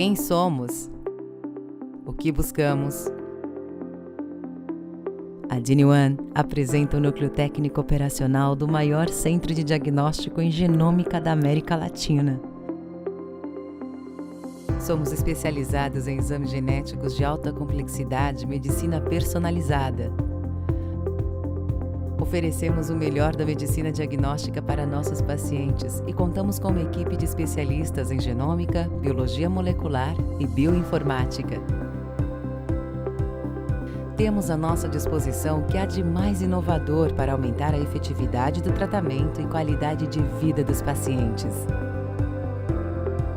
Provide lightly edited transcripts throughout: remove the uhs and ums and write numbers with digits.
Quem somos? O que buscamos? A DINI-ONE apresenta o núcleo técnico operacional do maior centro de diagnóstico em genômica da América Latina. Somos especializados em exames genéticos de alta complexidade e medicina personalizada. Oferecemos o melhor da medicina diagnóstica para nossos pacientes e contamos com uma equipe de especialistas em genômica, biologia molecular e bioinformática. Temos à nossa disposição o que há de mais inovador para aumentar a efetividade do tratamento e qualidade de vida dos pacientes.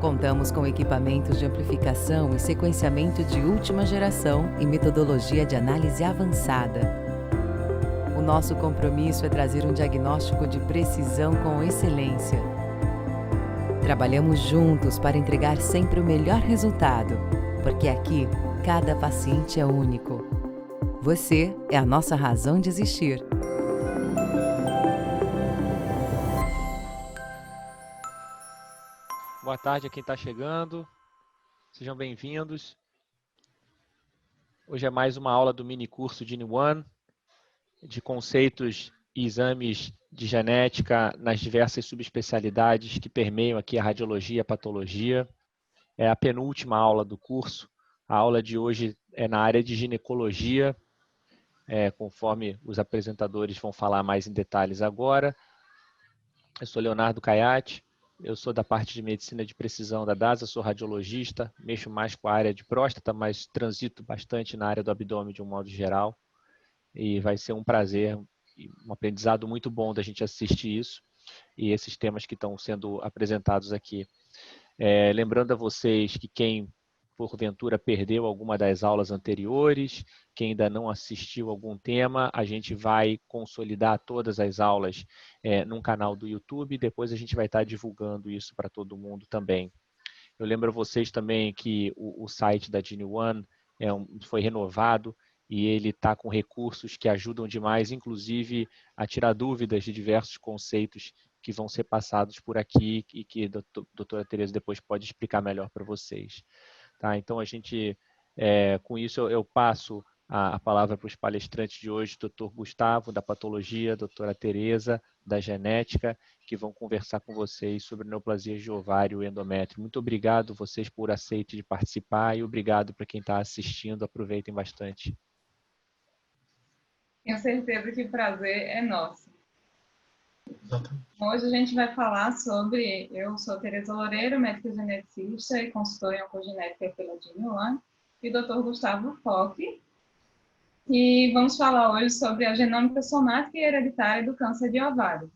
Contamos com equipamentos de amplificação e sequenciamento de última geração e metodologia de análise avançada. O nosso compromisso é trazer um diagnóstico de precisão com excelência. Trabalhamos juntos para entregar sempre o melhor resultado, porque aqui cada paciente é único. Você é a nossa razão de existir. Boa tarde a quem está chegando. Sejam bem-vindos. Hoje é mais uma aula do mini curso DINI-ONE, de conceitos e exames de genética nas diversas subespecialidades que permeiam aqui a radiologia e a patologia. É a penúltima aula do curso. A aula de hoje é na área de ginecologia, conforme os apresentadores vão falar mais em detalhes agora. Eu sou Leonardo Caiati, eu sou da parte de medicina de precisão da DASA, sou radiologista, mexo mais com a área de próstata, mas transito bastante na área do abdômen de um modo geral. E vai ser um prazer, um aprendizado muito bom da gente assistir isso e esses temas que estão sendo apresentados aqui. Lembrando a vocês que quem porventura perdeu alguma das aulas anteriores, quem ainda não assistiu algum tema, a gente vai consolidar todas as aulas num canal do YouTube e depois a gente vai estar divulgando isso para todo mundo também. Eu lembro a vocês também que o site da DINI-ONE foi renovado e ele está com recursos que ajudam demais, inclusive a tirar dúvidas de diversos conceitos que vão ser passados por aqui e que a doutora Tereza depois pode explicar melhor para vocês. Tá? Então, com isso, eu passo a palavra para os palestrantes de hoje, doutor Gustavo, da patologia, doutora Tereza, da genética, que vão conversar com vocês sobre neoplasias de ovário e endométrio. Muito obrigado vocês por aceitarem de participar e obrigado para quem está assistindo. Aproveitem bastante. Tenho certeza que o prazer é nosso. Hoje a gente vai falar sobre... Eu sou Tereza Loureiro, médica geneticista e consultora em oncogenética pela DINI-ONE, e o Dr. Gustavo Fock. E vamos falar hoje sobre a genômica somática e hereditária do câncer de ovário.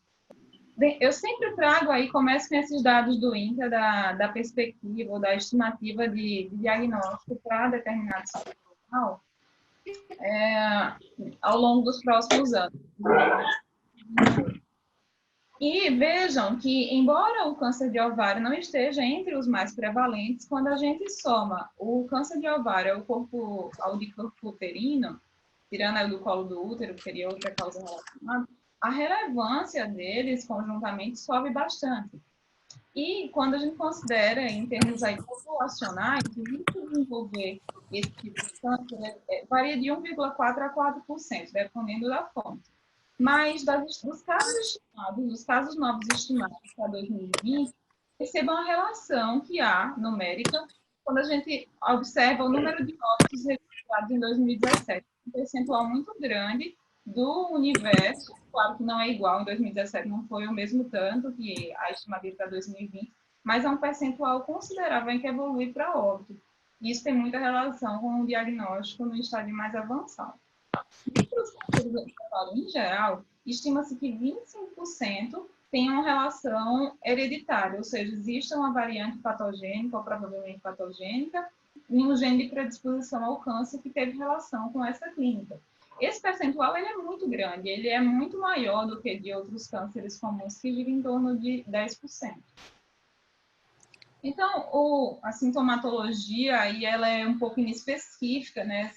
Bem, eu sempre trago aí, começo com esses dados do INCA, da perspectiva ou da estimativa de diagnóstico para determinado local, ao longo dos próximos anos. E vejam que, embora o câncer de ovário não esteja entre os mais prevalentes, quando a gente soma o câncer de ovário ao de corpo uterino, tirando aí do colo do útero, que seria outra causa relacionada, a relevância deles conjuntamente sobe bastante. E quando a gente considera, em termos aí populacionais, o risco de envolver esse tipo de câncer varia de 1,4% a 4%, dependendo da fonte. Mas dos casos estimados, dos casos novos estimados para 2020, percebam a relação que há numérica quando a gente observa o número de óbitos registrados em 2017. Um percentual muito grande do universo, claro que não é igual, em 2017 não foi o mesmo tanto que a estimativa para 2020, mas é um percentual considerável em que evolui para óbito. Isso tem muita relação com o diagnóstico no estágio mais avançado. Entre os cânceres do ovário em geral, estima-se que 25% tem uma relação hereditária, ou seja, existe uma variante patogênica ou provavelmente patogênica em um gene de predisposição ao câncer que teve relação com essa clínica. Esse percentual ele é muito grande, ele é muito maior do que de outros cânceres comuns, que gira em torno de 10%. Então, a sintomatologia aí, ela é um pouco inespecífica, né?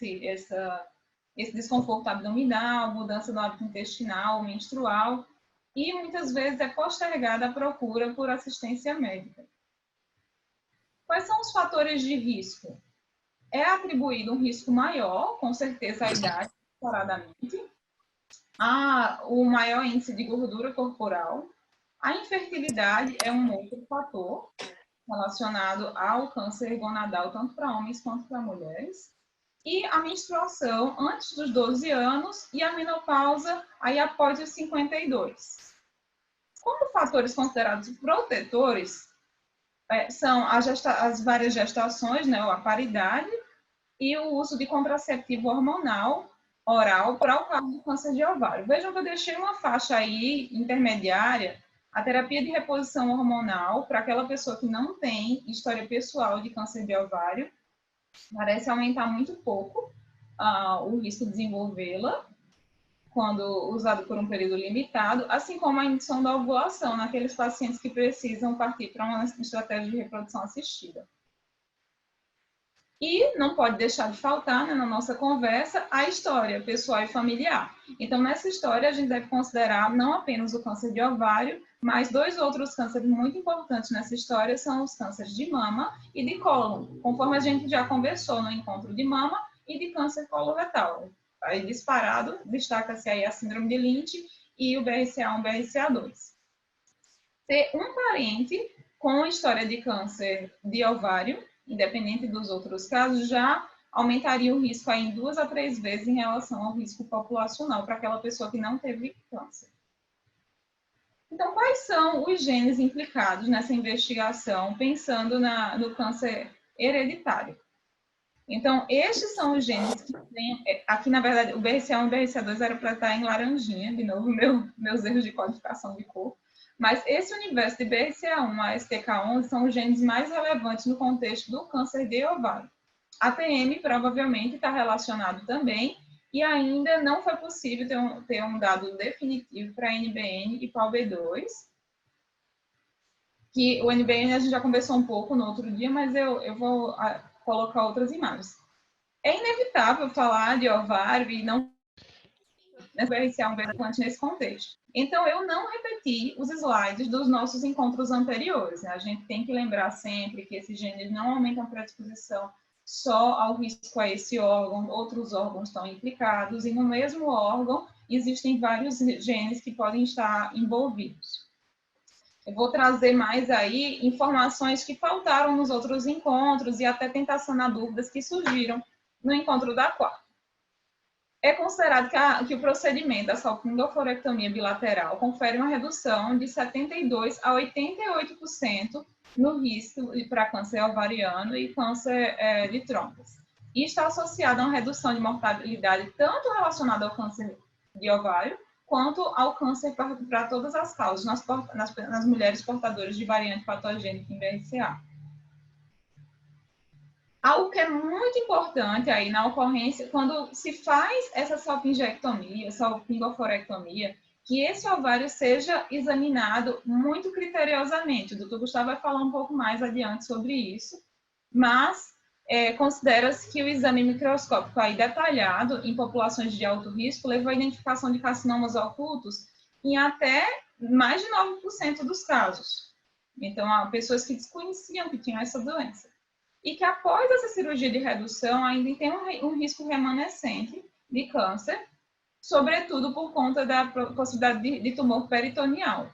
Esse desconforto abdominal, mudança do hábito intestinal, menstrual, e muitas vezes é postergada a procura por assistência médica. Quais são os fatores de risco? É atribuído um risco maior, com certeza, à idade, separadamente, o maior índice de gordura corporal. A infertilidade é um outro fator relacionado ao câncer gonadal, tanto para homens quanto para mulheres. E a menstruação antes dos 12 anos e a menopausa aí após os 52. Como fatores considerados protetores, são as várias gestações, né, a paridade e o uso de contraceptivo hormonal oral para o caso do câncer de ovário. Vejam que eu deixei uma faixa aí intermediária, a terapia de reposição hormonal para aquela pessoa que não tem história pessoal de câncer de ovário, parece aumentar muito pouco o risco de desenvolvê-la quando usado por um período limitado, assim como a indução da ovulação naqueles pacientes que precisam partir para uma estratégia de reprodução assistida. E não pode deixar de faltar, né, na nossa conversa, a história pessoal e familiar. Então, nessa história, a gente deve considerar não apenas o câncer de ovário, mas 2 outros cânceres muito importantes nessa história são os cânceres de mama e de cólon, conforme a gente já conversou no encontro de mama e de câncer coloretal. Aí, disparado, destaca-se aí a síndrome de Lynch e o BRCA1, BRCA2. Ter um parente com história de câncer de ovário, independente dos outros casos, já aumentaria o risco aí em 2 a 3 vezes em relação ao risco populacional para aquela pessoa que não teve câncer. Então, quais são os genes implicados nessa investigação, pensando no câncer hereditário? Então, estes são os genes que tem... Aqui, na verdade, o BRCA1 e o BRCA2 era para estar em laranjinha, de novo, meus erros de codificação de cor. Mas esse universo de BRCA1 a STK11 são os genes mais relevantes no contexto do câncer de ovário. A TM provavelmente está relacionado também, e ainda não foi possível ter um dado definitivo para NBN e PALB2, que o NBN a gente já conversou um pouco no outro dia, mas eu vou colocar outras imagens. É inevitável falar de ovário e não BRCA1 nesse contexto. Então, eu não repeti os slides dos nossos encontros anteriores. Né? A gente tem que lembrar sempre que esses genes não aumentam a predisposição só ao risco a esse órgão, outros órgãos estão implicados, e no mesmo órgão existem vários genes que podem estar envolvidos. Eu vou trazer mais aí informações que faltaram nos outros encontros e até tentar sanar dúvidas que surgiram no encontro da quarta. É considerado que o procedimento da salpingoforectomia bilateral confere uma redução de 72% a 88% no risco para câncer ovariano e câncer de trompas. E está associado a uma redução de mortalidade tanto relacionada ao câncer de ovário, quanto ao câncer para todas as causas, nas mulheres portadoras de variante patogênica em BRCA. Algo que é muito importante aí na ocorrência, quando se faz essa salpingectomia, salpingoforectomia, que esse ovário seja examinado muito criteriosamente. O doutor Gustavo vai falar um pouco mais adiante sobre isso, mas considera-se que o exame microscópico aí detalhado em populações de alto risco levou à identificação de carcinomas ocultos em até mais de 9% dos casos. Então, há pessoas que desconheciam que tinham essa doença. E que após essa cirurgia de redução ainda tem um risco remanescente de câncer, sobretudo por conta da possibilidade de tumor peritoneal.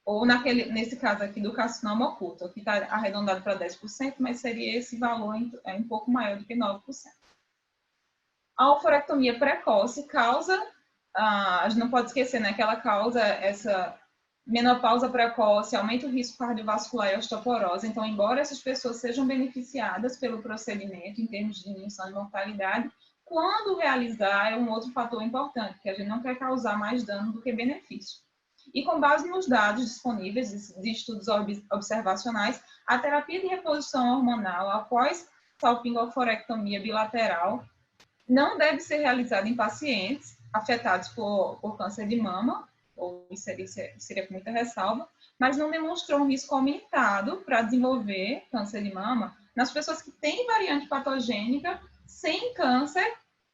Ou nesse caso aqui do carcinoma oculto, aqui está arredondado para 10%, mas seria esse valor um pouco maior do que 9%. A oforectomia precoce causa, a gente não pode esquecer, né, que ela causa essa menopausa precoce, aumenta o risco cardiovascular e osteoporose. Então, embora essas pessoas sejam beneficiadas pelo procedimento em termos de diminuição de mortalidade, quando realizar é um outro fator importante, porque a gente não quer causar mais dano do que benefício. E com base nos dados disponíveis de estudos observacionais, a terapia de reposição hormonal após salpingoforectomia bilateral não deve ser realizada em pacientes afetados por câncer de mama, ou seria com muita ressalva, mas não demonstrou um risco aumentado para desenvolver câncer de mama nas pessoas que têm variante patogênica sem câncer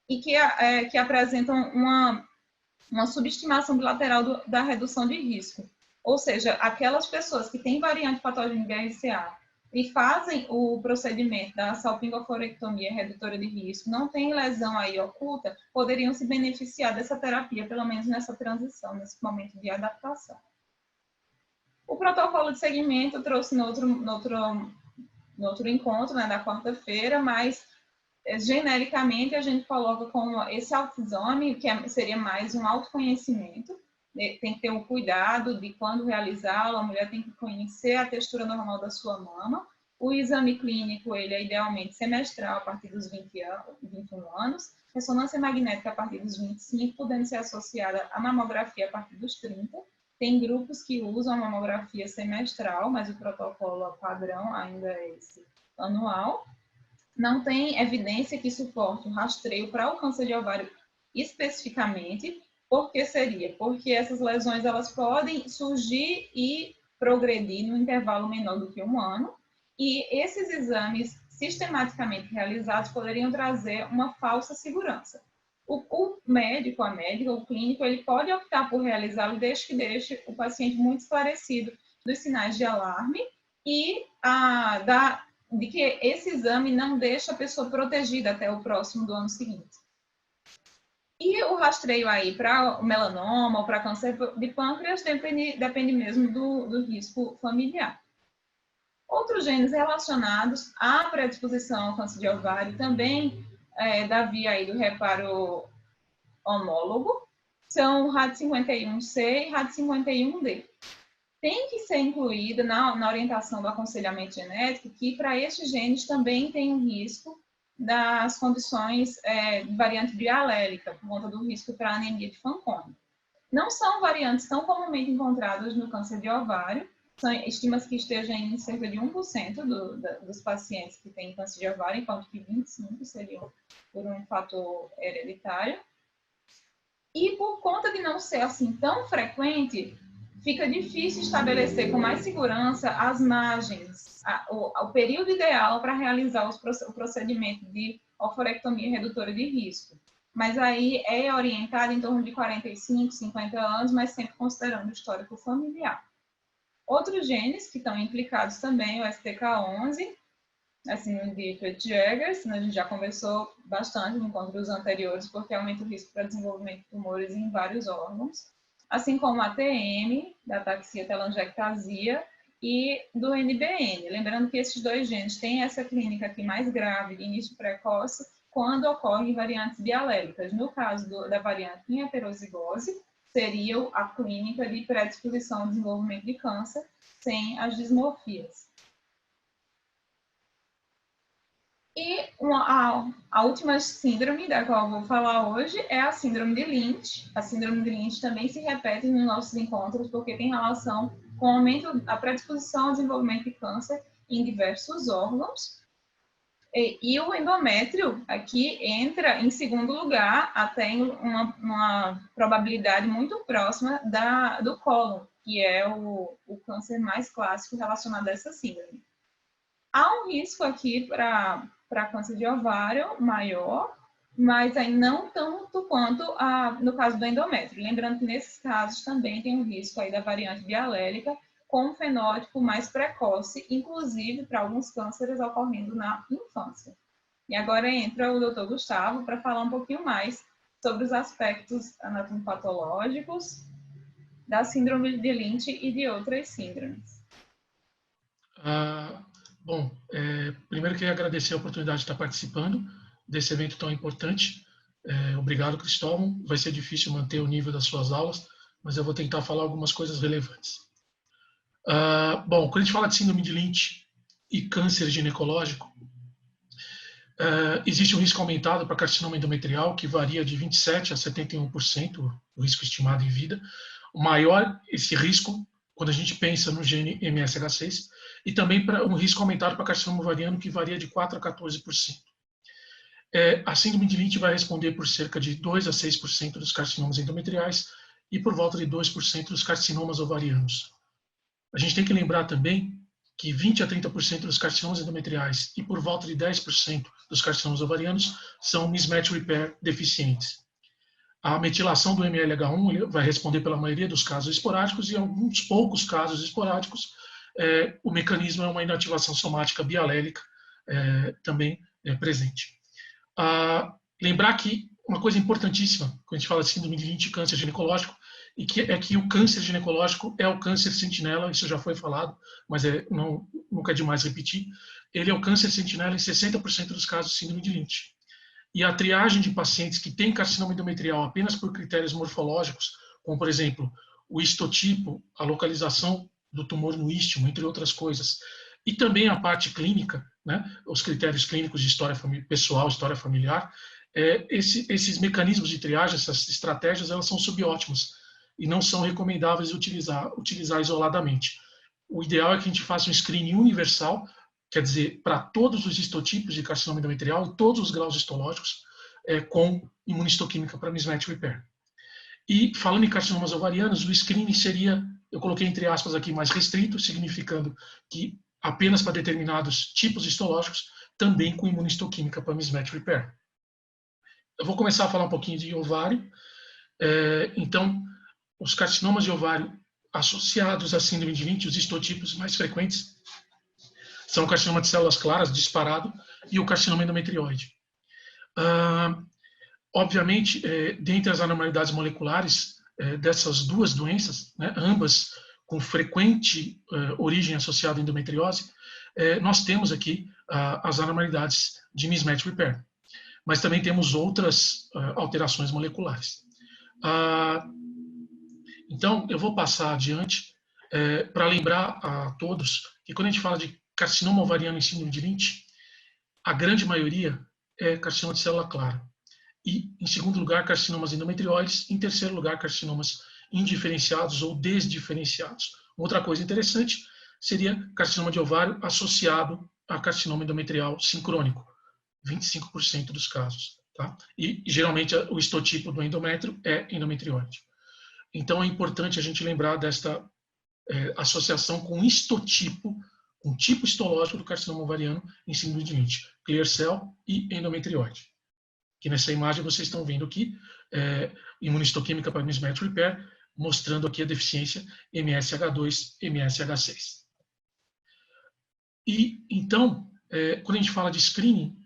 e que apresentam uma subestimação bilateral da redução de risco. Ou seja, aquelas pessoas que têm variante patogênica BRCA e fazem o procedimento da salpingoforectomia redutora de risco, não tem lesão aí oculta, poderiam se beneficiar dessa terapia, pelo menos nessa transição, nesse momento de adaptação. O protocolo de segmento eu trouxe no outro encontro, né, da quarta-feira, mas genericamente a gente coloca como esse autoexame, que seria mais um autoconhecimento, né, tem que ter o cuidado de quando realizá-lo, a mulher tem que conhecer a textura normal da sua mama. O exame clínico, ele é idealmente semestral a partir dos 21 anos, ressonância magnética a partir dos 25, podendo ser associada à mamografia a partir dos 30. Tem grupos que usam a mamografia semestral, mas o protocolo padrão ainda é esse anual. Não tem evidência que suporte o rastreio para o câncer de ovário especificamente. Por que seria? Porque essas lesões elas podem surgir e progredir no intervalo menor do que um ano, e esses exames sistematicamente realizados poderiam trazer uma falsa segurança. O médico, a médica, o clínico, ele pode optar por realizá-lo desde que deixe o paciente muito esclarecido dos sinais de alarme e de que esse exame não deixa a pessoa protegida até o próximo do ano seguinte. E o rastreio aí para melanoma ou para câncer de pâncreas depende mesmo do risco familiar. Outros genes relacionados à predisposição ao câncer de ovário também da via aí do reparo homólogo são o RAD51C e RAD51D. Tem que ser incluída na orientação do aconselhamento genético que para estes genes também tem um risco das condições de variante bialélica, por conta do risco para anemia de Fanconi. Não são variantes tão comumente encontradas no câncer de ovário, estima-se que esteja em cerca de 1% dos pacientes que têm câncer de ovário, enquanto que 25% seriam por um fator hereditário. E por conta de não ser assim tão frequente, fica difícil estabelecer com mais segurança as margens, o período ideal para realizar o procedimento de oforectomia redutora de risco. Mas aí é orientado em torno de 45, 50 anos, mas sempre considerando o histórico familiar. Outros genes que estão implicados também, o STK11, assim, de Creutzfeldt-Jaegers, a gente já conversou bastante em encontros anteriores, porque aumenta o risco para desenvolvimento de tumores em vários órgãos, assim como a ATM, da ataxia telangiectasia, e do NBN. Lembrando que esses dois genes têm essa clínica aqui mais grave, de início precoce, quando ocorrem variantes bialélicas. No caso da variante em heterozigose, seria a clínica de predisposição ao desenvolvimento de câncer sem as dismorfias. E a última síndrome da qual eu vou falar hoje é a síndrome de Lynch. A síndrome de Lynch também se repete nos nossos encontros porque tem relação com o aumento da predisposição ao desenvolvimento de câncer em diversos órgãos. E o endométrio aqui entra em segundo lugar, até em uma probabilidade muito próxima do cólon, que é o câncer mais clássico relacionado a essa síndrome. Há um risco aqui para câncer de ovário maior, mas aí não tanto quanto no caso do endométrio. Lembrando que nesses casos também tem um risco aí da variante bialélica, com um fenótipo mais precoce, inclusive para alguns cânceres ocorrendo na infância. E agora entra o Dr. Gustavo para falar um pouquinho mais sobre os aspectos anatomopatológicos da síndrome de Lynch e de outras síndromes. Primeiro queria agradecer a oportunidade de estar participando desse evento tão importante. Obrigado, Cristóvão. Vai ser difícil manter o nível das suas aulas, mas eu vou tentar falar algumas coisas relevantes. Quando a gente fala de síndrome de Lynch e câncer ginecológico, existe um risco aumentado para carcinoma endometrial, que varia de 27% a 71%, o risco estimado em vida. O maior esse risco quando a gente pensa no gene MSH6, e também para um risco aumentado para carcinoma ovariano, que varia de 4% a 14%. A síndrome de Lynch vai responder por cerca de 2% a 6% dos carcinomas endometriais e por volta de 2% dos carcinomas ovarianos. A gente tem que lembrar também que 20% a 30% dos carcinomas endometriais e por volta de 10% dos carcinomas ovarianos são mismatch repair deficientes. A metilação do MLH1 vai responder pela maioria dos casos esporádicos e alguns poucos casos esporádicos o mecanismo é uma inativação somática bialélica também presente. Lembrar que uma coisa importantíssima, quando a gente fala de síndrome de Lynch e câncer ginecológico, é que o câncer ginecológico é o câncer sentinela, isso já foi falado, mas nunca é demais repetir, ele é o câncer sentinela em 60% dos casos de síndrome de Lynch. E a triagem de pacientes que têm carcinoma endometrial apenas por critérios morfológicos, como, por exemplo, o histotipo, a localização do tumor no istmo, entre outras coisas, e também a parte clínica, né, os critérios clínicos de história pessoal, história familiar, esses mecanismos de triagem, essas estratégias, elas são subótimas e não são recomendáveis utilizar isoladamente. O ideal é que a gente faça um screening universal, quer dizer, para todos os histotipos de carcinoma endometrial e todos os graus histológicos, com imunistoquímica para mismatch repair. E, falando em carcinomas ovarianos, o screening seria, eu coloquei entre aspas aqui, mais restrito, significando que apenas para determinados tipos histológicos, também com imunistoquímica para mismatch repair. Eu vou começar a falar um pouquinho de ovário. Então, os carcinomas de ovário associados à síndrome de Lynch, os histotipos mais frequentes, são o carcinoma de células claras, disparado, e o carcinoma endometrioide. Obviamente, dentre as anormalidades moleculares dessas duas doenças, né, ambas com frequente origem associada à endometriose, nós temos aqui as anormalidades de mismatch repair. Mas também temos outras alterações moleculares. Então, eu vou passar adiante para lembrar a todos que quando a gente fala de carcinoma ovariano em síndrome de Lynch, a grande maioria é carcinoma de célula clara. E, em segundo lugar, carcinomas endometrioides. Em terceiro lugar, carcinomas indiferenciados ou desdiferenciados. Outra coisa interessante seria carcinoma de ovário associado a carcinoma endometrial sincrônico. 25% dos casos. Tá? E, geralmente, o histotipo do endométrio é endometrioide. Então, é importante a gente lembrar desta associação com histotipo, com tipo histológico do carcinoma ovariano em síndrome de Lynch, clear cell e endometrioide. Que nessa imagem vocês estão vendo aqui, imunistoquímica para mismatch repair, mostrando aqui a deficiência MSH2, MSH6. E, então, quando a gente fala de screening,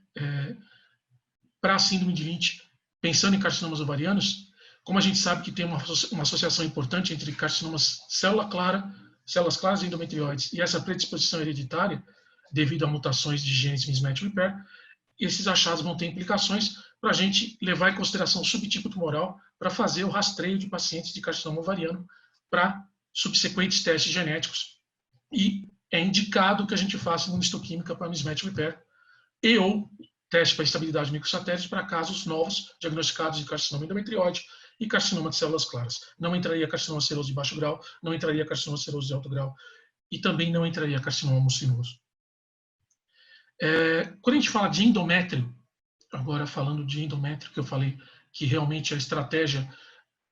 para a síndrome de Lynch, pensando em carcinomas ovarianos, como a gente sabe que tem uma associação importante entre carcinomas células claras e endometrioides, e essa predisposição hereditária, devido a mutações de genes mismatch repair, esses achados vão ter implicações para a gente levar em consideração o subtipo tumoral para fazer o rastreio de pacientes de carcinoma ovariano para subsequentes testes genéticos. E é indicado que a gente faça imunistoquímica para mismatch repair e ou teste para estabilidade microsatélite para casos novos diagnosticados de carcinoma endometrioide e carcinoma de células claras. Não entraria carcinoma seroso de baixo grau, não entraria carcinoma seroso de alto grau e também não entraria carcinoma mucinoso. Quando a gente fala de endométrio, agora falando de endométrio, que eu falei que realmente a estratégia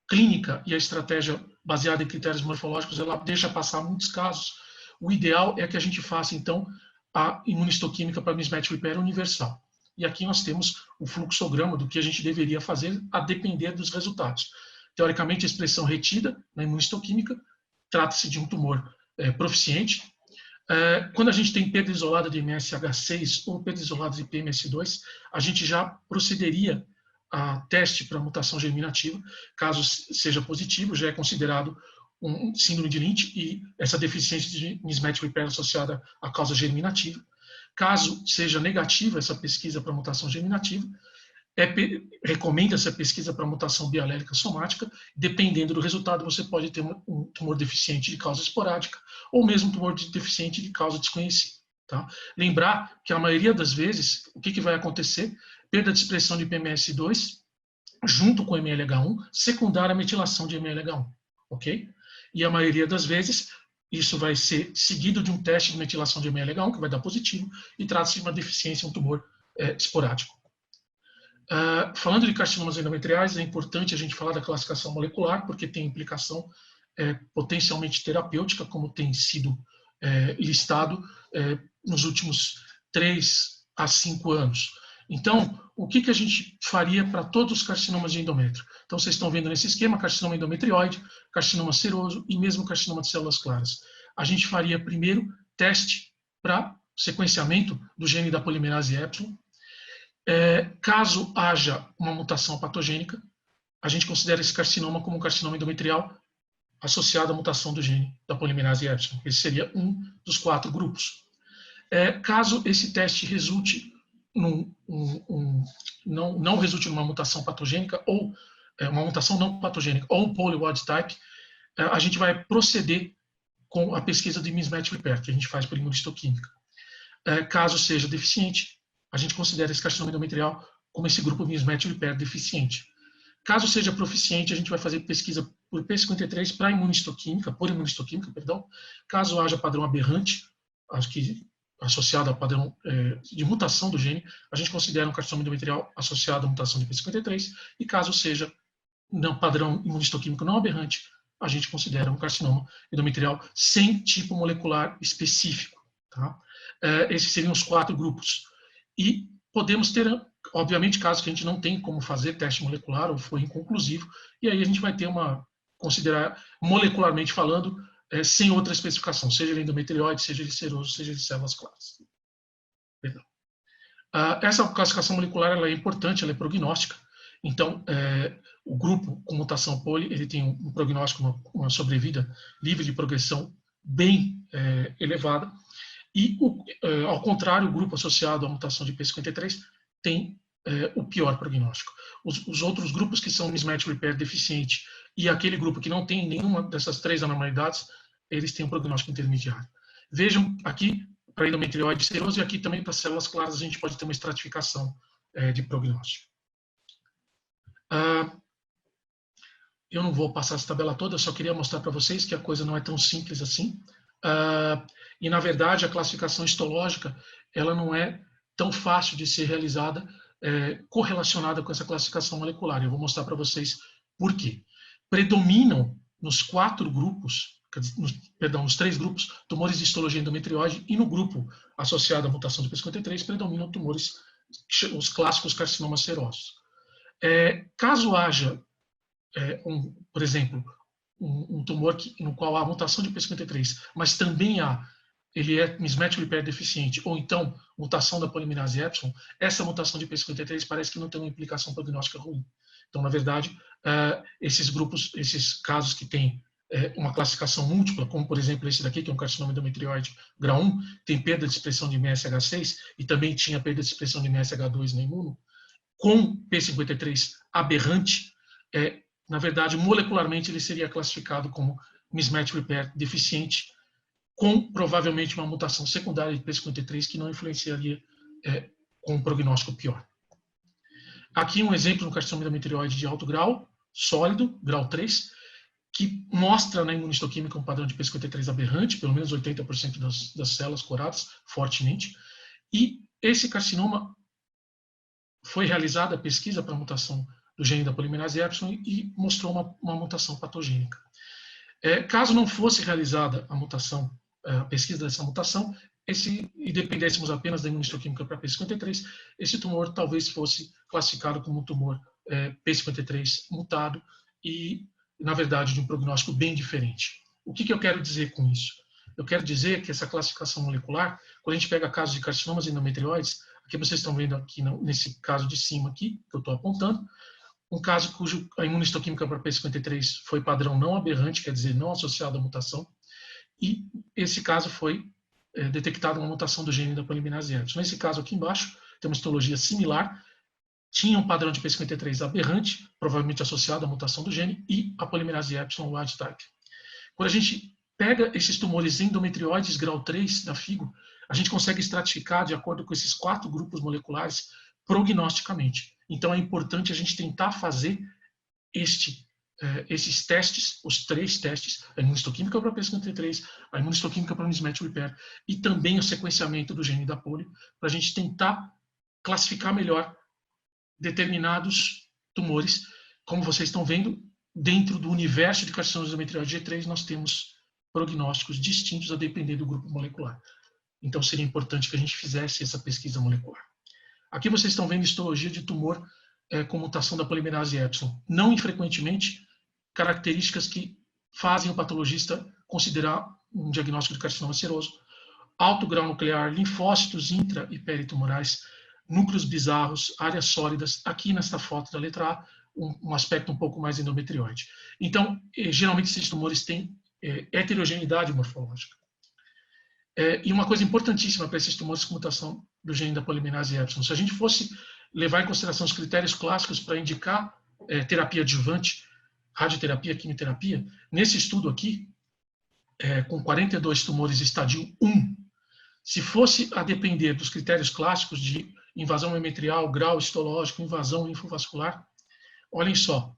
clínica e a estratégia baseada em critérios morfológicos, ela deixa passar muitos casos. O ideal é que a gente faça, então, a imunistoquímica para mismatch repair universal. E aqui nós temos o fluxograma do que a gente deveria fazer a depender dos resultados. Teoricamente, a expressão retida na imunistoquímica trata-se de um tumor proficiente. Quando a gente tem perda isolada de MSH6 ou perda isolada de PMS2, a gente já procederia a teste para mutação germinativa. Caso seja positivo, já é considerado um síndrome de Lynch e essa deficiência de mismatch repair associada à causa germinativa. Caso seja negativa essa pesquisa para mutação germinativa, recomenda-se a pesquisa para mutação bialélica somática. Dependendo do resultado, você pode ter um tumor deficiente de causa esporádica ou mesmo um tumor deficiente de causa desconhecida. Tá? Lembrar que a maioria das vezes, o que vai acontecer? Perda de expressão de PMS2 junto com MLH1, secundária à metilação de MLH1. Ok? E a maioria das vezes, isso vai ser seguido de um teste de metilação de MLH1, que vai dar positivo, e trata-se de uma deficiência, um tumor esporádico. Falando de carcinomas endometriais, é importante a gente falar da classificação molecular, porque tem implicação potencialmente terapêutica, como tem sido listado nos últimos 3 a 5 anos. Então, o que a gente faria para todos os carcinomas de endométrio? Então, vocês estão vendo nesse esquema, carcinoma endometrioide, carcinoma seroso e mesmo carcinoma de células claras. a gente faria primeiro teste para sequenciamento do gene da polimerase Y. Caso haja uma mutação patogênica, a gente considera esse carcinoma como um carcinoma endometrial associado à mutação do gene da polimerase Y. Esse seria um dos 4 grupos. Caso esse teste resulte não resulte numa mutação patogênica ou uma mutação não patogênica ou um poly-wild type, a gente vai proceder com a pesquisa de mismatch repair, que a gente faz por imunistoquímica. Caso seja deficiente, a gente considera esse carcinoma endometrial como esse grupo mismatch repair deficiente. Caso seja proficiente, a gente vai fazer pesquisa por P53 por imunistoquímica, caso haja padrão aberrante, acho que associado a padrão de mutação do gene, a gente considera um carcinoma endometrial associado à mutação de P53, e caso seja padrão imunistoquímico não aberrante, a gente considera um carcinoma endometrial sem tipo molecular específico. Tá? Esses seriam os 4 grupos. E podemos ter, obviamente, casos que a gente não tem como fazer teste molecular ou foi inconclusivo, e aí a gente vai ter considerar molecularmente falando, sem outra especificação, seja ele endometrioide, seja ele seroso, seja ele células claras. Perdão. Essa classificação molecular ela é importante, ela é prognóstica. Então, o grupo com mutação poli, ele tem um prognóstico, uma sobrevida livre de progressão bem elevada. E, ao contrário, o grupo associado à mutação de P53 tem o pior prognóstico. Os outros grupos que são mismatch repair deficiente e aquele grupo que não tem nenhuma dessas 3 anormalidades, eles têm um prognóstico intermediário. Vejam aqui para endometrioide seroso e aqui também para células claras a gente pode ter uma estratificação de prognóstico. Eu não vou passar essa tabela toda, eu só queria mostrar para vocês que a coisa não é tão simples assim. E, na verdade, a classificação histológica ela não é tão fácil de ser realizada correlacionada com essa classificação molecular. Eu vou mostrar para vocês por quê. Predominam nos 4 grupos, nos 3 grupos, tumores de histologia endometrióide, e no grupo associado à mutação de P53 predominam tumores, os clássicos carcinomas serosos. Caso haja, por exemplo, um tumor no qual há mutação de P53, mas também ele é mismatch repair deficiente, ou então mutação da polimerase Y, essa mutação de P53 parece que não tem uma implicação prognóstica ruim. Então, na verdade, esses casos que têm uma classificação múltipla, como por exemplo esse daqui, que é um carcinoma endometrioide grau 1, tem perda de expressão de MSH6 e também tinha perda de expressão de MSH2 no imuno, com P53 aberrante, na verdade, molecularmente ele seria classificado como mismatch repair deficiente, com provavelmente uma mutação secundária de P53 que não influenciaria com um prognóstico pior. Aqui um exemplo no carcinoma endometrioide de alto grau, sólido, grau 3, que mostra na imunistoquímica um padrão de P53 aberrante, pelo menos 80% das células coradas, fortemente. E esse carcinoma foi realizada a pesquisa para a mutação do gene da polimerase Y e mostrou uma mutação patogênica. Caso não fosse realizada a pesquisa dessa mutação, e dependêssemos apenas da imunistoquímica para P53, esse tumor talvez fosse classificado como um tumor P53 mutado e, na verdade, de um prognóstico bem diferente. O que eu quero dizer com isso? Eu quero dizer que essa classificação molecular, quando a gente pega casos de carcinomas endometrióides, aqui vocês estão vendo aqui nesse caso de cima aqui, que eu estou apontando, um caso cujo a imunistoquímica para P53 foi padrão não aberrante, quer dizer, não associado à mutação, e esse caso foi detectada uma mutação do gene da polimerase Y. Nesse caso aqui embaixo, tem uma histologia similar, tinha um padrão de P53 aberrante, provavelmente associado à mutação do gene, e a polimerase Y wild type. Quando a gente pega esses tumores endometrioides grau 3 da FIGO, a gente consegue estratificar de acordo com esses 4 grupos moleculares prognosticamente. Então é importante a gente tentar fazer esses testes, os 3 testes, a imunistoquímica para P53, a imunistoquímica para mismatch repair e também o sequenciamento do gene da poli, para a gente tentar classificar melhor determinados tumores. Como vocês estão vendo, dentro do universo de carcinomas endometrióide G3, nós temos prognósticos distintos a depender do grupo molecular. Então seria importante que a gente fizesse essa pesquisa molecular. Aqui vocês estão vendo histologia de tumor com mutação da polimerase Y. Não infrequentemente, características que fazem o patologista considerar um diagnóstico de carcinoma seroso, alto grau nuclear, linfócitos intra e peritumorais, núcleos bizarros, áreas sólidas, aqui nesta foto da letra A, um aspecto um pouco mais endometrioide. Então, geralmente esses tumores têm heterogeneidade morfológica. E uma coisa importantíssima para esses tumores com mutação do gene da polimerase Epsilon, se a gente fosse levar em consideração os critérios clássicos para indicar terapia adjuvante, radioterapia, quimioterapia, nesse estudo aqui, com 42 tumores estadio 1, se fosse a depender dos critérios clássicos de invasão memetrial, grau histológico, invasão linfovascular, olhem só,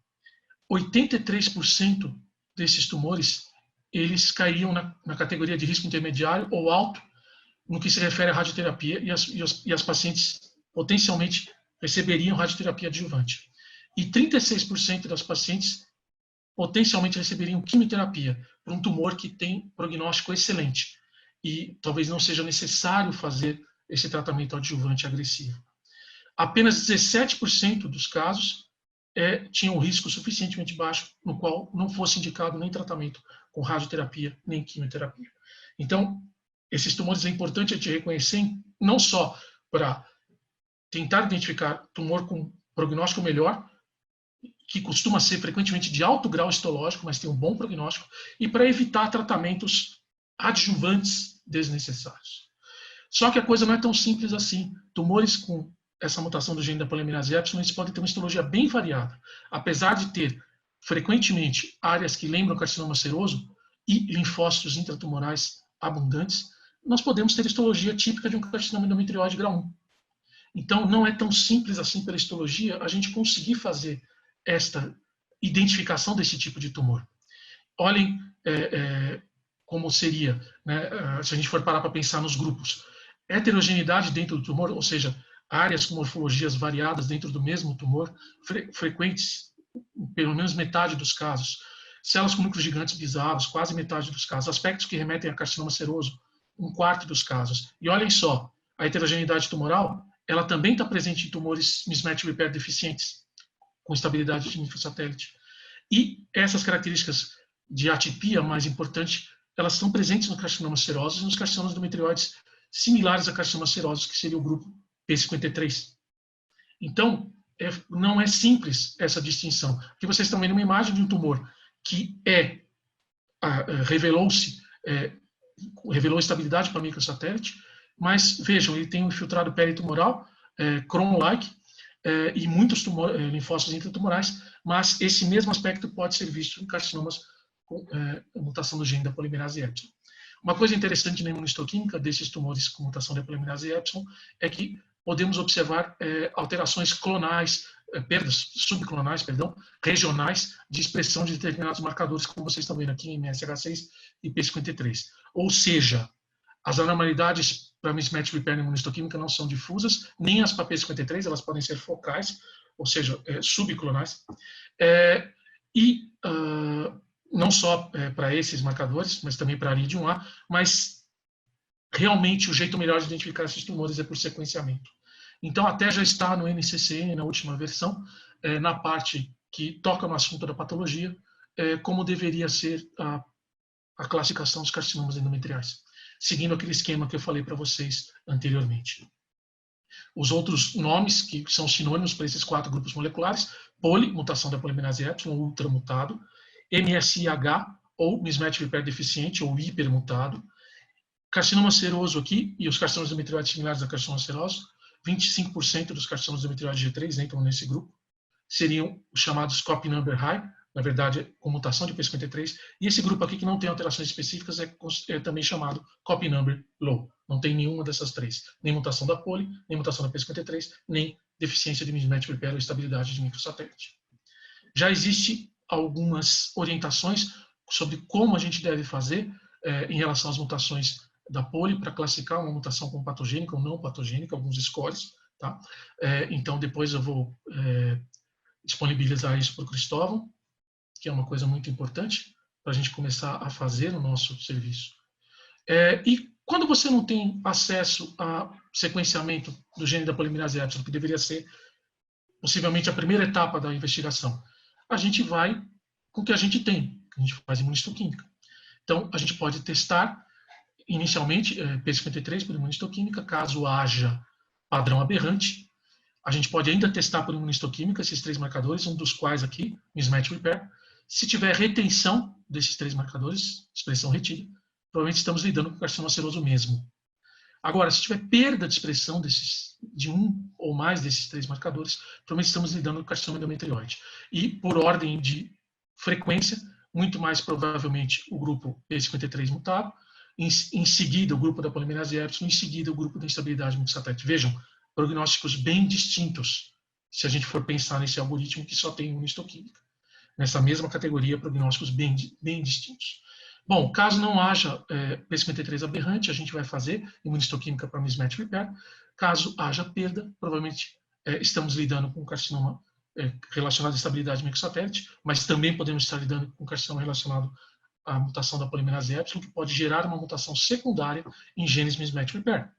83% desses tumores, eles cairiam na categoria de risco intermediário ou alto no que se refere à radioterapia e as pacientes potencialmente receberiam radioterapia adjuvante. E 36% das pacientes potencialmente receberiam quimioterapia para um tumor que tem prognóstico excelente e talvez não seja necessário fazer esse tratamento adjuvante agressivo. Apenas 17% dos casos tinham um risco suficientemente baixo no qual não fosse indicado nem tratamento com radioterapia nem quimioterapia. Então, esses tumores é importante a gente reconhecer não só para tentar identificar tumor com prognóstico melhor, que costuma ser frequentemente de alto grau histológico, mas tem um bom prognóstico, e para evitar tratamentos adjuvantes desnecessários. Só que a coisa não é tão simples assim. Tumores com essa mutação do gene da polimerase Epsilon, eles podem ter uma histologia bem variada. Apesar de ter, frequentemente, áreas que lembram carcinoma seroso e linfócitos intratumorais abundantes, nós podemos ter histologia típica de um carcinoma endometrióide grau 1. Então, não é tão simples assim pela histologia a gente conseguir fazer esta identificação desse tipo de tumor. Olhem como seria, né, se a gente for parar para pensar nos grupos. Heterogeneidade dentro do tumor, ou seja, áreas com morfologias variadas dentro do mesmo tumor, frequentes pelo menos metade dos casos. Células com núcleos gigantes bizarros, quase metade dos casos. Aspectos que remetem a carcinoma seroso, 1/4 dos casos. E olhem só, a heterogeneidade tumoral, ela também está presente em tumores mismatch repair deficientes, com estabilidade de linfosatélite. E essas características de atipia, mais importante, elas estão presentes nos carcinomas serosos e nos carcinomas endometrioides similares a carcinomas serosos, que seria o grupo P53. Então, não é simples essa distinção. Aqui vocês estão vendo uma imagem de um tumor que revelou estabilidade para microsatélite, mas vejam, ele tem um infiltrado peritumoral, Crohn-like, e muitos linfócitos intratumorais, mas esse mesmo aspecto pode ser visto em carcinomas com mutação do gene da polimerase Epsilon. Uma coisa interessante na imunistoquímica desses tumores com mutação da polimerase Epsilon é que podemos observar alterações clonais, perdas subclonais, regionais de expressão de determinados marcadores, como vocês estão vendo aqui em MSH6 e P53. Ou seja, as anormalidades para mismatch repair na imunistoquímica não são difusas, nem as para P53, elas podem ser focais, ou seja, subclonais. Não só para esses marcadores, mas também para a ARID1A, mas realmente o jeito melhor de identificar esses tumores é por sequenciamento. Então, até já está no NCCN, na última versão, na parte que toca no assunto da patologia, como deveria ser a classificação dos carcinomas endometriais, seguindo aquele esquema que eu falei para vocês anteriormente. Os outros nomes que são sinônimos para esses 4 grupos moleculares: poli, mutação da polimerase Epsilon, ultramutado; MSIH, ou mismatch repair deficiente, ou hipermutado; carcinoma seroso aqui, e os carcinomas endometrióides similares a carcinoma seroso, 25% dos carcinomas endometrióides G3 entram nesse grupo, seriam os chamados copy number high, na verdade, com mutação de P53, e esse grupo aqui que não tem alterações específicas é também chamado copy number low. Não tem nenhuma dessas 3, nem mutação da poli, nem mutação da P53, nem deficiência de mismatch repair ou estabilidade de microsatélite. Já existe algumas orientações sobre como a gente deve fazer em relação às mutações da poli para classificar uma mutação como patogênica ou não patogênica, alguns scores, tá? Então depois eu vou disponibilizar isso para o Cristóvão, que é uma coisa muito importante para a gente começar a fazer o nosso serviço. E quando você não tem acesso a sequenciamento do gene da polimerase Epsilon, que deveria ser possivelmente a primeira etapa da investigação, a gente vai com o que a gente tem, a gente faz imunistoquímica. Então, a gente pode testar, inicialmente, P53 por imunistoquímica, caso haja padrão aberrante. A gente pode ainda testar por imunistoquímica esses 3 marcadores, um dos quais aqui, mismatch repair. Se tiver retenção desses 3 marcadores, expressão retida, provavelmente estamos lidando com carcinoma seroso mesmo. Agora, se tiver perda de expressão de um ou mais desses 3 marcadores, provavelmente estamos lidando com carcinoma endometrioide. E, por ordem de frequência, muito mais provavelmente o grupo P53 mutado, em seguida o grupo da polimerase Epsilon, em seguida o grupo da instabilidade multisatélite. Vejam, prognósticos bem distintos, se a gente for pensar nesse algoritmo que só tem imunistoquímica. Nessa mesma categoria, prognósticos bem distintos. Bom, caso não haja P53 aberrante, a gente vai fazer imunistoquímica para mismatch repair. Caso haja perda, provavelmente estamos lidando com carcinoma relacionado à estabilidade microsatélite, mas também podemos estar lidando com carcinoma relacionado à mutação da polimerase Epsilon, que pode gerar uma mutação secundária em genes mismatch repair.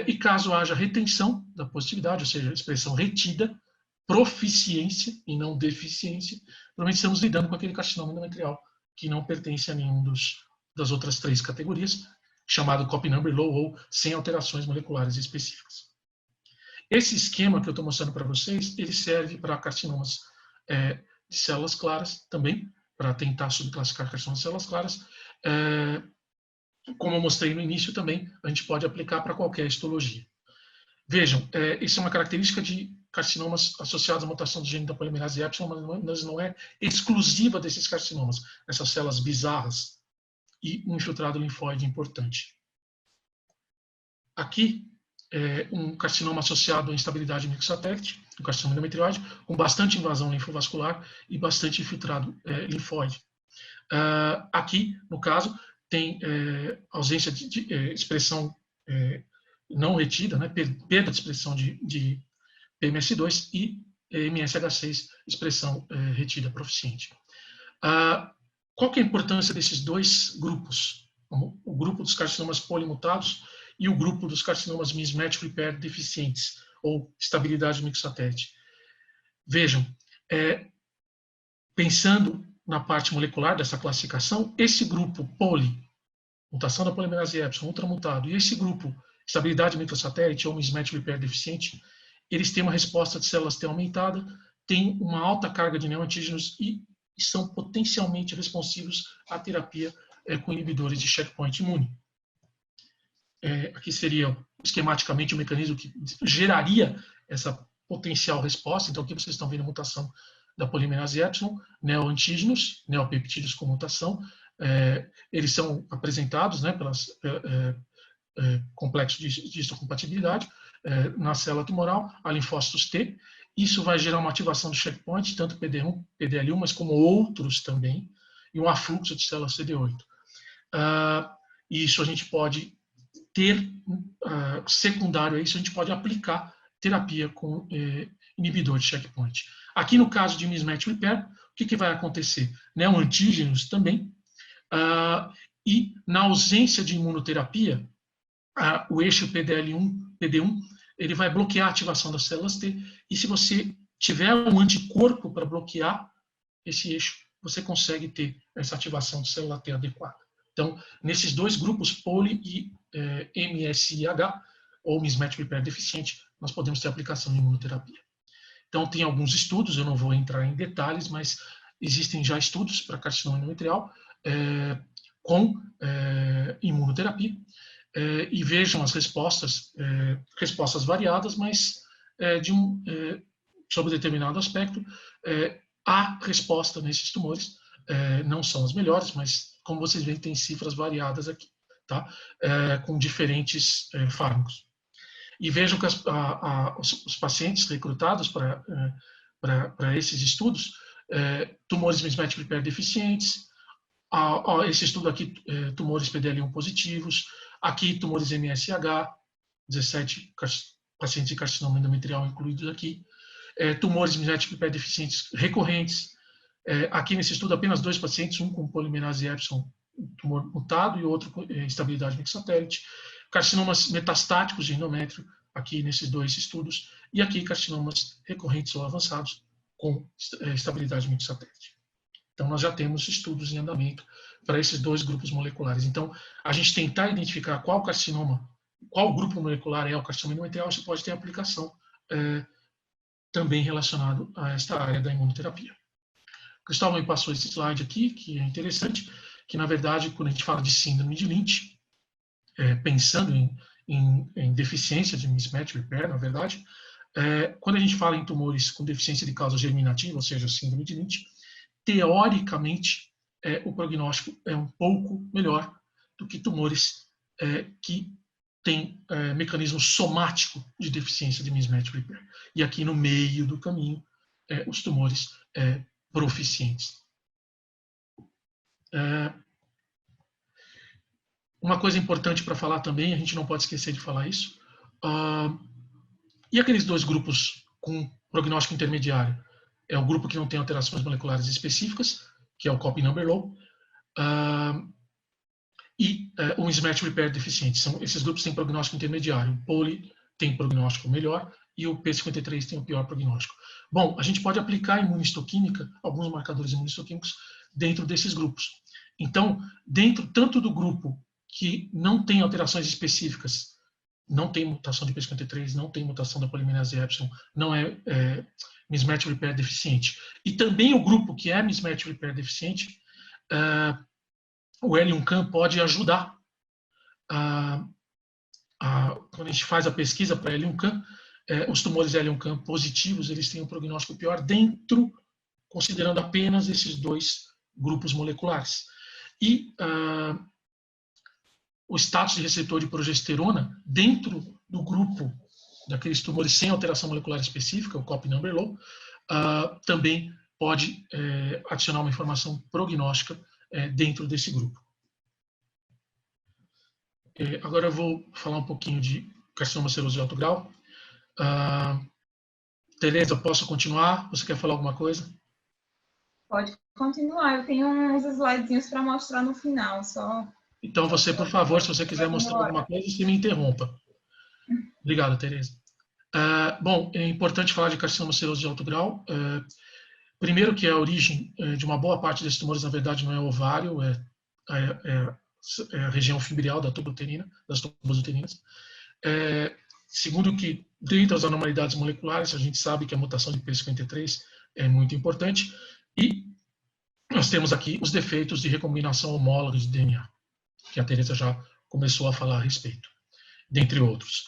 E caso haja retenção da positividade, ou seja, expressão retida, proficiência e não deficiência, provavelmente estamos lidando com aquele carcinoma endometrial que não pertence a nenhum das outras 3 categorias, chamado copy number low ou sem alterações moleculares específicas. Esse esquema que eu estou mostrando para vocês, ele serve para carcinomas de células claras também, para tentar subclassificar carcinomas de células claras. Como eu mostrei no início também, a gente pode aplicar para qualquer histologia. Vejam, isso é uma característica de carcinomas associados à mutação do gene da polimerase Epsilon, mas não é exclusiva desses carcinomas, essas células bizarras e um infiltrado linfóide importante. Aqui é um carcinoma associado à instabilidade microsatélite, um carcinoma endometrioide, com bastante invasão linfovascular e bastante infiltrado linfóide. Aqui, no caso, tem ausência de expressão não retida, né, perda de expressão de PMS2 e MSH6, expressão retida proficiente. Qual que é a importância desses 2 grupos? O grupo dos carcinomas polimutados e o grupo dos carcinomas mismatch repair deficientes, ou estabilidade microsatélite. Vejam, pensando na parte molecular dessa classificação, esse grupo poli, mutação da polimerase Epsilon, ultramutado, e esse grupo, estabilidade microsatélite ou mismatch repair deficiente, eles têm uma resposta de células T aumentada, têm uma alta carga de neoantígenos e são potencialmente responsivos à terapia com inibidores de checkpoint imune. Aqui seria esquematicamente o mecanismo que geraria essa potencial resposta. Então, aqui vocês estão vendo a mutação da polimerase Epsilon, neoantígenos, neopeptídeos com mutação. Eles são apresentados, né, pelas complexo de histocompatibilidade na célula tumoral, a linfócitos T. Isso vai gerar uma ativação do checkpoint, tanto PD1, PDL1, mas como outros também, e um afluxo de células CD8. E isso a gente pode ter, secundário a isso, a gente pode aplicar terapia com inibidor de checkpoint. Aqui no caso de mismatch repair, o que vai acontecer? Neoantígenos também, e na ausência de imunoterapia, o eixo PD1, ele vai bloquear a ativação das células T, e se você tiver um anticorpo para bloquear esse eixo, você consegue ter essa ativação de célula T adequada. Então, nesses 2 grupos, poli e MSIH, ou mismatch repair deficiente, nós podemos ter aplicação de imunoterapia. Então, tem alguns estudos, eu não vou entrar em detalhes, mas existem já estudos para carcinoma endometrial com imunoterapia, e vejam as respostas variadas, mas sobre determinado aspecto, há resposta nesses tumores, não são as melhores, mas como vocês veem, tem cifras variadas aqui, tá? Com diferentes fármacos. E vejam que os pacientes recrutados para esses estudos, tumores mismatch repair deficientes, esse estudo aqui, tumores PDL1 positivos, aqui tumores MSH, 17 pacientes de carcinoma endometrial incluídos aqui, tumores mismatch repair deficientes recorrentes, aqui nesse estudo apenas 2 pacientes, um com polimerase Epsilon, tumor mutado, e outro com instabilidade microsatélite, carcinomas metastáticos de endométrio, aqui nesses 2 estudos, e aqui carcinomas recorrentes ou avançados com estabilidade microsatélite. Então, nós já temos estudos em andamento para esses 2 grupos moleculares. Então, a gente tentar identificar qual carcinoma, qual grupo molecular é o carcinoma endometrial, isso pode ter aplicação também relacionado a esta área da imunoterapia. O Cristóvão me passou esse slide aqui, que é interessante, que, na verdade, quando a gente fala de síndrome de Lynch, pensando em deficiência de mismatch repair, na verdade, quando a gente fala em tumores com deficiência de causa germinativa, ou seja, síndrome de Lynch, teoricamente, o prognóstico é um pouco melhor do que tumores que têm mecanismo somático de deficiência de mismatch repair. E aqui no meio do caminho, os tumores proficientes. Uma coisa importante para falar também, a gente não pode esquecer de falar isso, e aqueles 2 grupos com prognóstico intermediário? É o grupo que não tem alterações moleculares específicas, que é o copy number low, e o mismatch repair deficiente. Esses grupos têm prognóstico intermediário. O POLI tem prognóstico melhor e o P53 tem o pior prognóstico. Bom, a gente pode aplicar imunistoquímica, alguns marcadores imunistoquímicos, dentro desses grupos. Então, dentro tanto do grupo que não tem alterações específicas, não tem mutação de P53, não tem mutação da polimerase Epsilon, não é mismatch repair deficiente. E também o grupo que é mismatch repair deficiente, o L1CAM pode ajudar. Quando a gente faz a pesquisa para L1CAM, os tumores L1CAM positivos, eles têm um prognóstico pior dentro, considerando apenas esses 2 grupos moleculares. E o status de receptor de progesterona dentro do grupo daqueles tumores sem alteração molecular específica, o copy number low, também pode adicionar uma informação prognóstica dentro desse grupo. Agora eu vou falar um pouquinho de carcinoma seroso de alto grau. Tereza, posso continuar? Você quer falar alguma coisa? Pode continuar, eu tenho uns slidezinhos para mostrar no final, só... Então você, por favor, se você quiser mostrar alguma coisa, você me interrompa. Obrigado, Tereza. Bom, é importante falar de carcinoma seroso de alto grau. Primeiro que a origem de uma boa parte desses tumores, na verdade, não é ovário, é a região fimbrial da tuba uterina, das tubas uterinas. Segundo que, dentre as anormalidades moleculares, a gente sabe que a mutação de P53 é muito importante. E nós temos aqui os defeitos de recombinação homóloga de DNA, que a Tereza já começou a falar a respeito, dentre outros.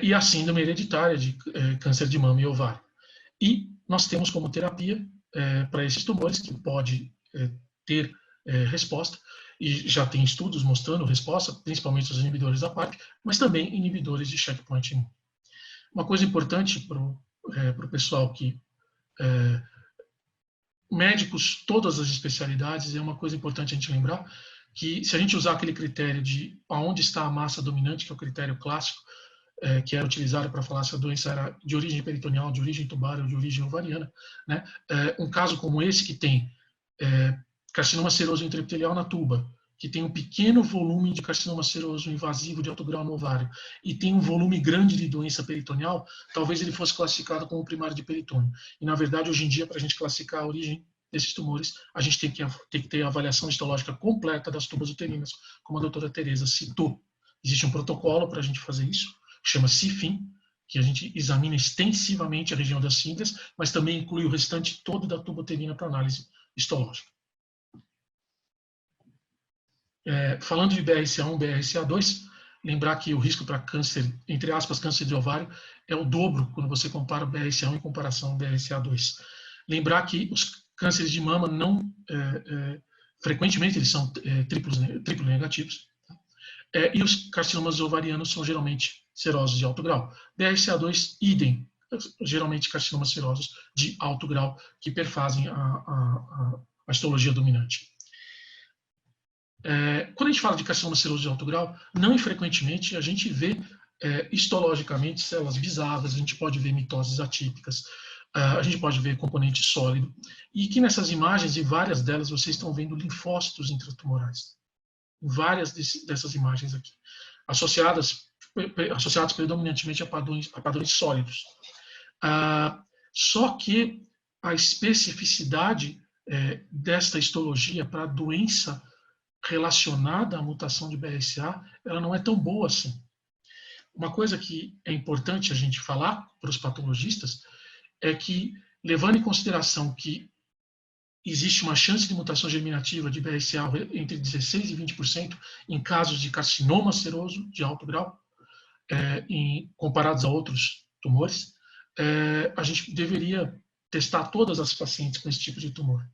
E a síndrome hereditária de câncer de mama e ovário. E nós temos como terapia para esses tumores que pode ter resposta, e já tem estudos mostrando resposta, principalmente os inibidores da PARP, mas também inibidores de checkpoint imune. Uma coisa importante para o pessoal que... médicos, todas as especialidades, é uma coisa importante a gente lembrar, que se a gente usar aquele critério de aonde está a massa dominante, que é o critério clássico, que era utilizado para falar se a doença era de origem peritoneal, de origem tubária ou de origem ovariana, né? Um caso como esse que tem carcinoma seroso intraepitelial na tuba, que tem um pequeno volume de carcinoma seroso invasivo de alto grau no ovário e tem um volume grande de doença peritoneal, talvez ele fosse classificado como primário de peritônio. E, na verdade, hoje em dia, para a gente classificar a origem desses tumores, a gente tem que ter a avaliação histológica completa das tubas uterinas, como a doutora Tereza citou. Existe um protocolo para a gente fazer isso, que chama CIFIN, que a gente examina extensivamente a região das fímbrias, mas também inclui o restante todo da tuba uterina para análise histológica. Falando de BRCA1, BRCA2, lembrar que o risco para câncer, entre aspas, câncer de ovário, é o dobro quando você compara o BRCA1 em comparação ao BRCA2. Lembrar que os cânceres de mama não, frequentemente, eles são triplo negativos, e os carcinomas ovarianos são geralmente serosos de alto grau. BRCA2, idem, geralmente carcinomas serosos de alto grau que perfazem a histologia dominante. Quando a gente fala de carcinoma seroso de alto grau, não infrequentemente a gente vê histologicamente células bisavas, a gente pode ver mitoses atípicas, a gente pode ver componente sólido, e que nessas imagens, e várias delas, vocês estão vendo linfócitos intratumorais. Várias dessas imagens aqui, associados predominantemente a padrões sólidos. Só que a especificidade desta histologia para a doença relacionada à mutação de BRCA, ela não é tão boa assim. Uma coisa que é importante a gente falar para os patologistas é que, levando em consideração que existe uma chance de mutação germinativa de BRCA entre 16% e 20% em casos de carcinoma seroso de alto grau, comparados a outros tumores, a gente deveria testar todas as pacientes com esse tipo de tumor.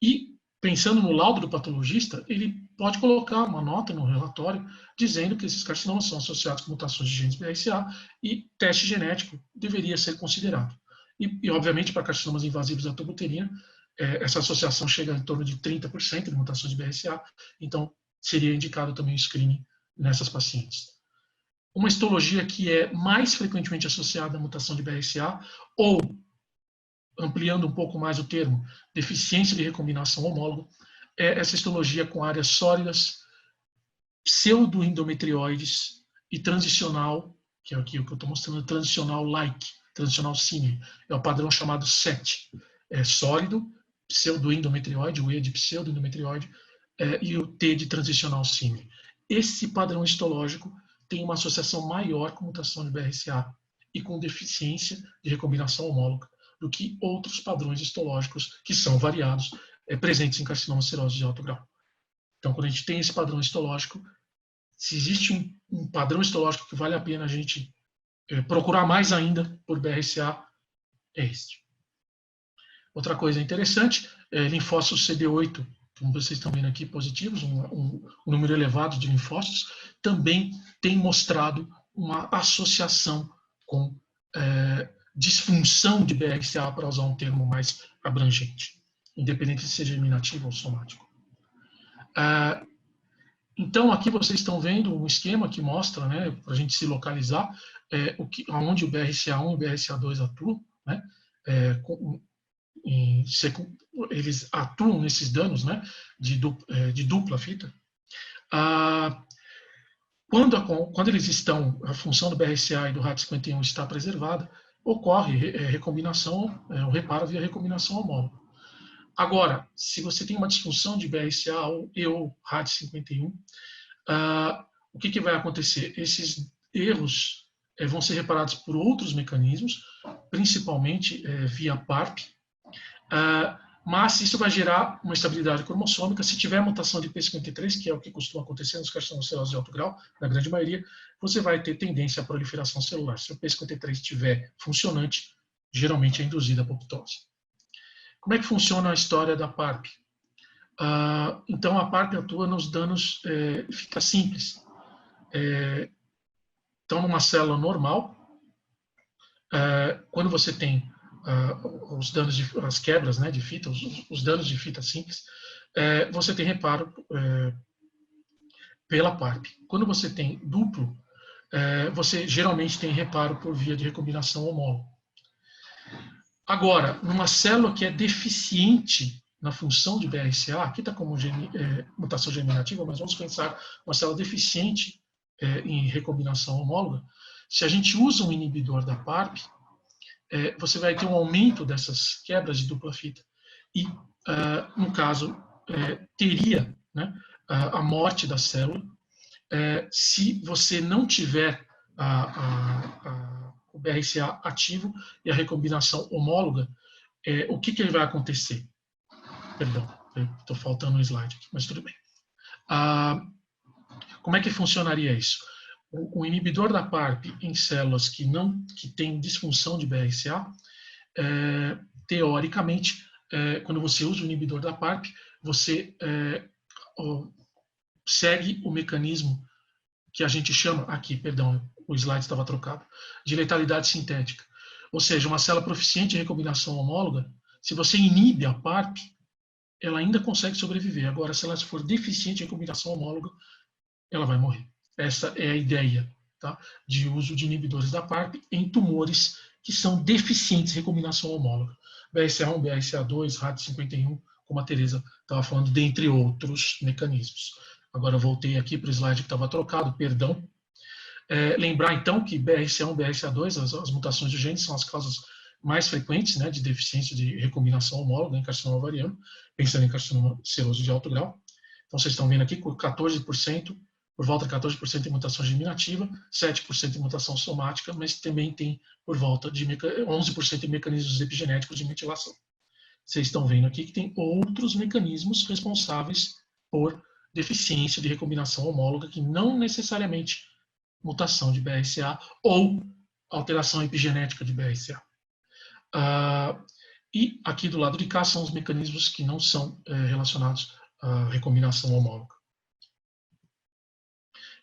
E, pensando no laudo do patologista, ele pode colocar uma nota no relatório dizendo que esses carcinomas são associados com mutações de genes BRCA e teste genético deveria ser considerado. E obviamente, para carcinomas invasivos da tuba uterina, essa associação chega em torno de 30% de mutações de BRCA, então seria indicado também o screening nessas pacientes. Uma histologia que é mais frequentemente associada à mutação de BRCA, ou, ampliando um pouco mais o termo, deficiência de recombinação homóloga, é essa histologia com áreas sólidas, pseudoendometrioides e transicional, que é aqui o que eu estou mostrando, transicional-like, transicional símile. É o padrão chamado SET. É sólido, pseudoendometrioide, o E de pseudoendometrioide, e o T de transicional símile. Esse padrão histológico tem uma associação maior com mutação de BRCA e com deficiência de recombinação homóloga do que outros padrões histológicos que são variados, presentes em carcinomas serosos de alto grau. Então, quando a gente tem esse padrão histológico, se existe um padrão histológico que vale a pena a gente procurar mais ainda por BRCA, é este. Outra coisa interessante, linfócitos CD8, como vocês estão vendo aqui, positivos, um número elevado de linfócitos, também tem mostrado uma associação com disfunção de BRCA, para usar um termo mais abrangente, independente de ser germinativo ou somático. Então, aqui vocês estão vendo um esquema que mostra, né, para a gente se localizar, onde o BRCA1 e o BRCA2 atuam, né, eles atuam nesses danos, né, de dupla fita. Quando eles estão, a função do BRCA e do RAD51 está preservada, ocorre recombinação, o reparo via recombinação homóloga. Agora, se você tem uma disfunção de BRCA ou RAD51, o que vai acontecer? Esses erros vão ser reparados por outros mecanismos, principalmente via PARP, mas isso vai gerar uma estabilidade cromossômica. Se tiver mutação de P53, que é o que costuma acontecer nos carcinomas serosos de alto grau, na grande maioria, você vai ter tendência à proliferação celular. Se o P53 estiver funcionante, geralmente é induzida a apoptose. Como é que funciona a história da PARP? Então, a PARP atua nos danos fita simples. Então, numa célula normal, quando você tem os danos as quebras, né, de fita, os danos de fita simples, você tem reparo pela PARP. Quando você tem duplo, você geralmente tem reparo por via de recombinação homóloga. Agora, numa célula que é deficiente na função de BRCA, aqui está como mutação germinativa, mas vamos pensar uma célula deficiente em recombinação homóloga. Se a gente usa um inibidor da PARP, você vai ter um aumento dessas quebras de dupla fita. E, no caso, teria, né, a morte da célula se você não tiver o BRCA ativo e a recombinação homóloga. O que vai acontecer? Perdão, estou faltando um slide aqui, mas tudo bem. Como é que funcionaria isso? O inibidor da PARP em células que têm disfunção de BRCA, teoricamente, quando você usa o inibidor da PARP, você segue o mecanismo que a gente chama, aqui, perdão, o slide estava trocado, de letalidade sintética. Ou seja, uma célula proficiente em recombinação homóloga, se você inibe a PARP, ela ainda consegue sobreviver. Agora, se ela for deficiente em recombinação homóloga, ela vai morrer. Essa é a ideia, tá, de uso de inibidores da PARP em tumores que são deficientes em recombinação homóloga. BRCA1, BRCA2, RAD51, como a Teresa estava falando, dentre outros mecanismos. Agora eu voltei aqui para o slide que estava trocado, perdão. Lembrar então que BRCA1, BRCA2, as mutações de genes são as causas mais frequentes, né, de deficiência de recombinação homóloga em carcinoma ovariano, pensando em carcinoma seroso de alto grau. Então, vocês estão vendo aqui, por 14%, por volta de 14% de mutação germinativa, 7% de mutação somática, mas também tem por volta de 11% de mecanismos epigenéticos de metilação. Vocês estão vendo aqui que tem outros mecanismos responsáveis por deficiência de recombinação homóloga, que não necessariamente mutação de BRCA ou alteração epigenética de BRCA. E aqui do lado de cá são os mecanismos que não são relacionados à recombinação homóloga.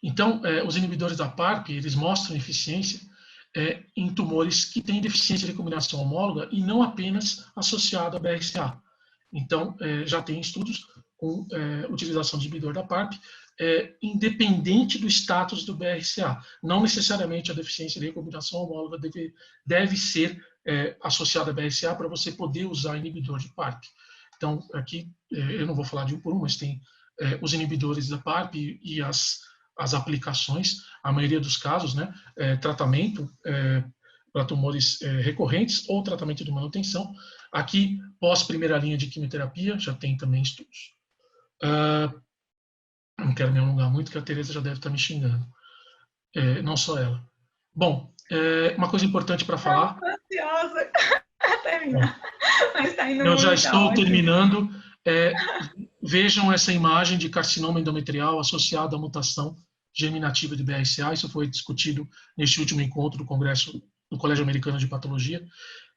Então, os inibidores da PARP, eles mostram eficiência em tumores que têm deficiência de recombinação homóloga e não apenas associado a BRCA. Então, já tem estudos com utilização de inibidor da PARP, independente do status do BRCA. Não necessariamente a deficiência de recombinação homóloga deve ser associada a BRCA para você poder usar inibidor de PARP. Então, aqui, eu não vou falar de um por um, mas tem os inibidores da PARP e as aplicações, a maioria dos casos, né, tratamento para tumores recorrentes ou tratamento de manutenção. Aqui, pós primeira linha de quimioterapia, já tem também estudos. Não quero me alongar muito, que a Tereza já deve estar me xingando. Não só ela. Bom, uma coisa importante para falar... Estou ansiosa a terminar. Mas tá indo eu já muito estou ótimo. terminando. Vejam essa imagem de carcinoma endometrial associado à mutação germinativa de BRCA. Isso foi discutido neste último encontro do Congresso do Colégio Americano de Patologia.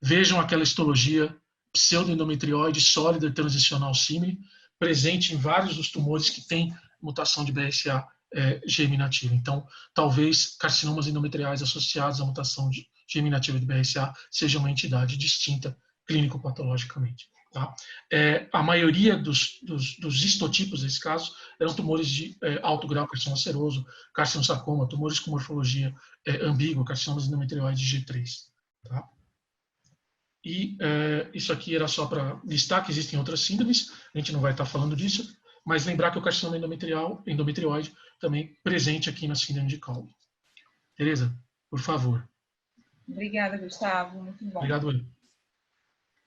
Vejam aquela histologia pseudoendometrioide sólida e transicional símile, presente em vários dos tumores que têm mutação de BRCA germinativa. Então, talvez carcinomas endometriais associados à mutação germinativa de BRCA seja uma entidade distinta clínico-patologicamente. Tá? A maioria dos histotipos, nesse caso, eram tumores de alto grau, carcinoma seroso, carcinosarcoma, tumores com morfologia ambígua, carcinomas endometrioides G3. Tá? E isso aqui era só para listar que existem outras síndromes, a gente não vai estar falando disso, mas lembrar que o carcinoma endometrioide também presente aqui na síndrome de Colby. Tereza, por favor. Obrigada, Gustavo. Muito bom. Obrigado, Will.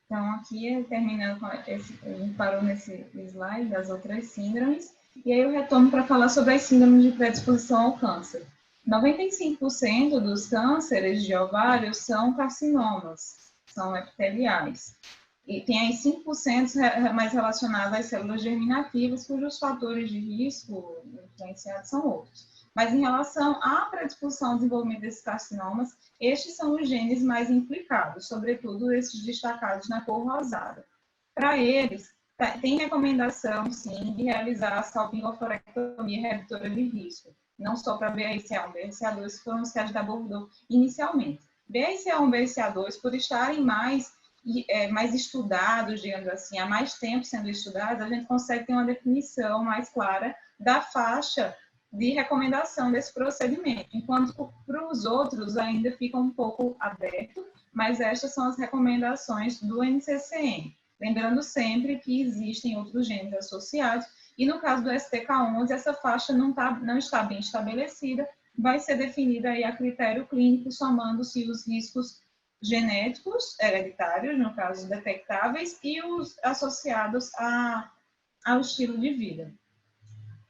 Então, aqui, terminando com a gente parou nesse slide das outras síndromes, e aí eu retorno para falar sobre as síndromes de predisposição ao câncer. 95% dos cânceres de ovário são carcinomas, são epiteliais. E tem aí 5% mais relacionados às células germinativas, cujos fatores de risco influenciados são outros. Mas em relação à predisposição ao desenvolvimento desses carcinomas, estes são os genes mais implicados, sobretudo esses destacados na cor rosada. Para eles, tem recomendação, sim, de realizar a salpingoforectomia redutora de risco, não só para BRCA1 e BRCA2, que foram os que a gente abordou inicialmente. BRCA1 e BRCA2, por estarem mais estudados, digamos assim, há mais tempo sendo estudados, a gente consegue ter uma definição mais clara da faixa de recomendação desse procedimento, enquanto para os outros ainda fica um pouco aberto, mas estas são as recomendações do NCCN. Lembrando sempre que existem outros genes associados, e no caso do STK11, essa faixa não está bem estabelecida, vai ser definida aí a critério clínico, somando-se os riscos genéticos, hereditários, no caso detectáveis, e os associados ao estilo de vida.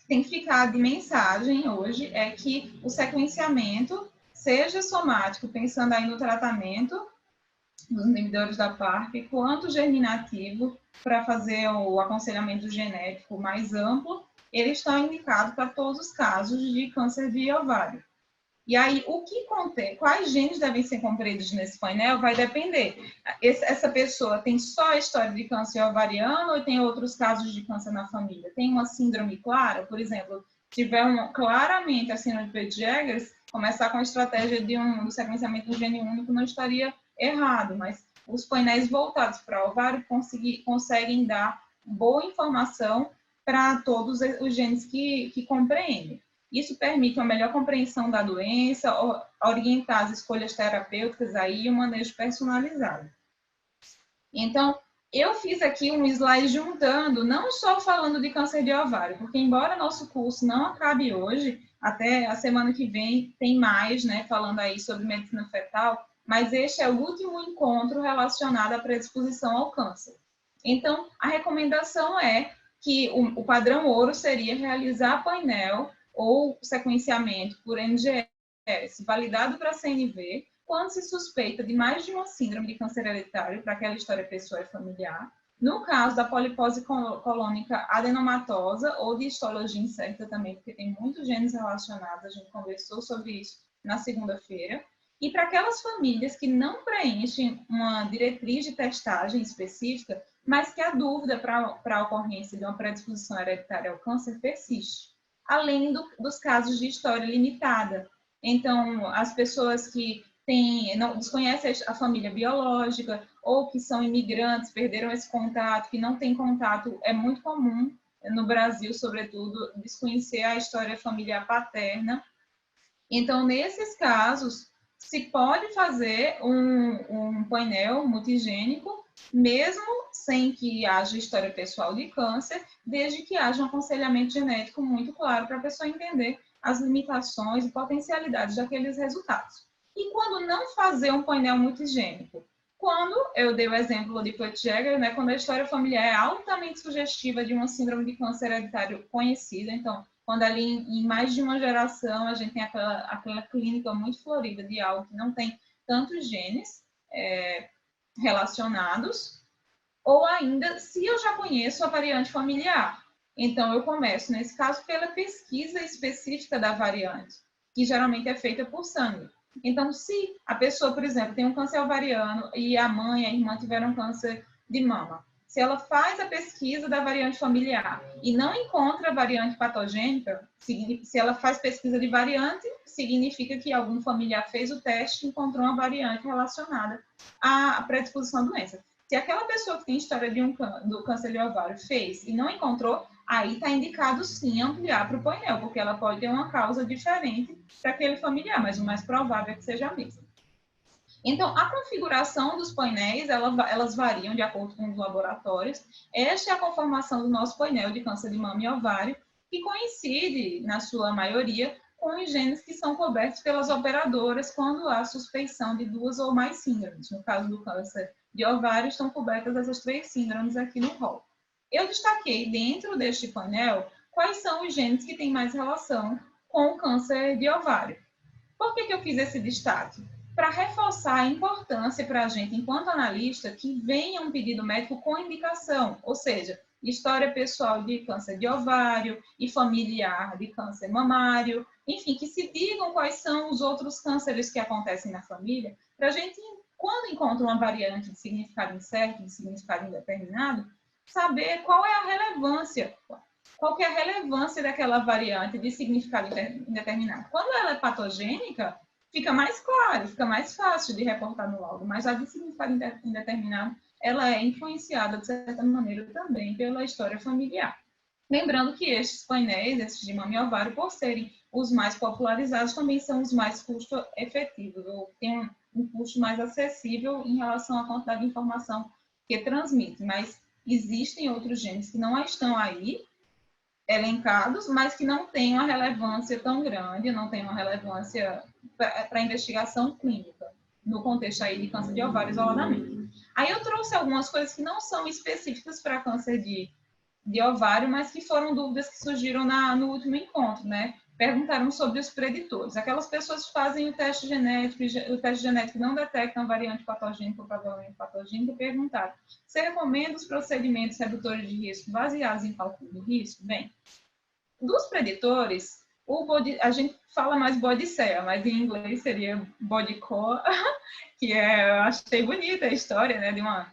Tem que ficar de mensagem hoje é que o sequenciamento seja somático, pensando aí no tratamento dos inibidores da PARP, quanto germinativo, para fazer o aconselhamento genético mais amplo, ele está indicado para todos os casos de câncer de ovário. E aí, o que contém, quais genes devem ser compreendidos nesse painel vai depender. Essa pessoa tem só a história de câncer ovariano ou tem outros casos de câncer na família? Tem uma síndrome clara, por exemplo, tiver claramente a síndrome de Peutz-Jeghers, começar com a estratégia do sequenciamento do gene único não estaria errado, mas os painéis voltados para o ovário conseguem dar boa informação para todos os genes que compreendem. Isso permite uma melhor compreensão da doença, orientar as escolhas terapêuticas aí e um manejo personalizado. Então, eu fiz aqui um slide juntando, não só falando de câncer de ovário, porque embora nosso curso não acabe hoje, até a semana que vem tem mais, né, falando aí sobre medicina fetal, mas este é o último encontro relacionado à predisposição ao câncer. Então, a recomendação é que o padrão ouro seria realizar painel ou sequenciamento por NGS validado para CNV, quando se suspeita de mais de uma síndrome de câncer hereditário para aquela história pessoal e familiar, no caso da polipose colônica adenomatosa ou de histologia incerta também, porque tem muitos genes relacionados, a gente conversou sobre isso na segunda-feira, e para aquelas famílias que não preenchem uma diretriz de testagem específica, mas que a dúvida para a ocorrência de uma predisposição hereditária ao câncer persiste, além dos casos de história limitada. Então, as pessoas que não desconhecem a família biológica ou que são imigrantes, perderam esse contato, que não têm contato, é muito comum no Brasil, sobretudo, desconhecer a história familiar paterna. Então, nesses casos, se pode fazer um painel multigênico, mesmo sem que haja história pessoal de câncer, desde que haja um aconselhamento genético muito claro para a pessoa entender as limitações e potencialidades daqueles resultados. E quando não fazer um painel multigênico? Quando eu dei o exemplo de Putz-Jäger, né, quando a história familiar é altamente sugestiva de uma síndrome de câncer hereditário conhecida, então, quando ali em mais de uma geração a gente tem aquela clínica muito florida de algo que não tem tantos genes relacionados, ou ainda, se eu já conheço a variante familiar, então eu começo, nesse caso, pela pesquisa específica da variante, que geralmente é feita por sangue. Então, se a pessoa, por exemplo, tem um câncer ovariano e a mãe e a irmã tiveram câncer de mama, se ela faz a pesquisa da variante familiar e não encontra a variante patogênica, se ela faz pesquisa de variante, significa que algum familiar fez o teste e encontrou uma variante relacionada à predisposição à doença. Se aquela pessoa que tem história do câncer de ovário fez e não encontrou, aí está indicado sim ampliar para o painel, porque ela pode ter uma causa diferente para aquele familiar, mas o mais provável é que seja a mesma. Então, a configuração dos painéis, elas variam de acordo com os laboratórios. Esta é a conformação do nosso painel de câncer de mama e ovário, que coincide, na sua maioria, com os genes que são cobertos pelas operadoras quando há suspeição de 2 ou mais síndromes. No caso do câncer de ovário, estão cobertas essas 3 síndromes aqui no rol. Eu destaquei dentro deste painel quais são os genes que têm mais relação com o câncer de ovário. Por que eu fiz esse destaque? Para reforçar a importância para a gente, enquanto analista, que venha um pedido médico com indicação, ou seja, história pessoal de câncer de ovário e familiar de câncer mamário, enfim, que se digam quais são os outros cânceres que acontecem na família, para a gente, quando encontra uma variante de significado incerto, de significado indeterminado, saber qual é a relevância, qual que é a relevância daquela variante de significado indeterminado. Quando ela é patogênica, fica mais claro, fica mais fácil de reportar no laudo, mas a de significado indeterminado, ela é influenciada, de certa maneira, também pela história familiar. Lembrando que estes painéis, esses de mama e ovário, por serem os mais popularizados, também são os mais custo-efetivos, ou tem um custo mais acessível em relação à quantidade de informação que transmite, mas existem outros genes que não estão aí elencados, mas que não têm uma relevância tão grande, não têm uma relevância para a investigação clínica, no contexto aí de câncer de ovário isoladamente. Aí eu trouxe algumas coisas que não são específicas para câncer de ovário, mas que foram dúvidas que surgiram no último encontro, né? Perguntaram sobre os preditores. Aquelas pessoas que fazem o teste genético não detectam a variante patogênica ou provavelmente patogênica, perguntaram: você recomenda os procedimentos redutores de risco baseados em cálculo de risco? Bem, dos preditores, a gente fala mais Bodicea, mas em inglês seria Bodicea, que eu achei bonita a história, né, de uma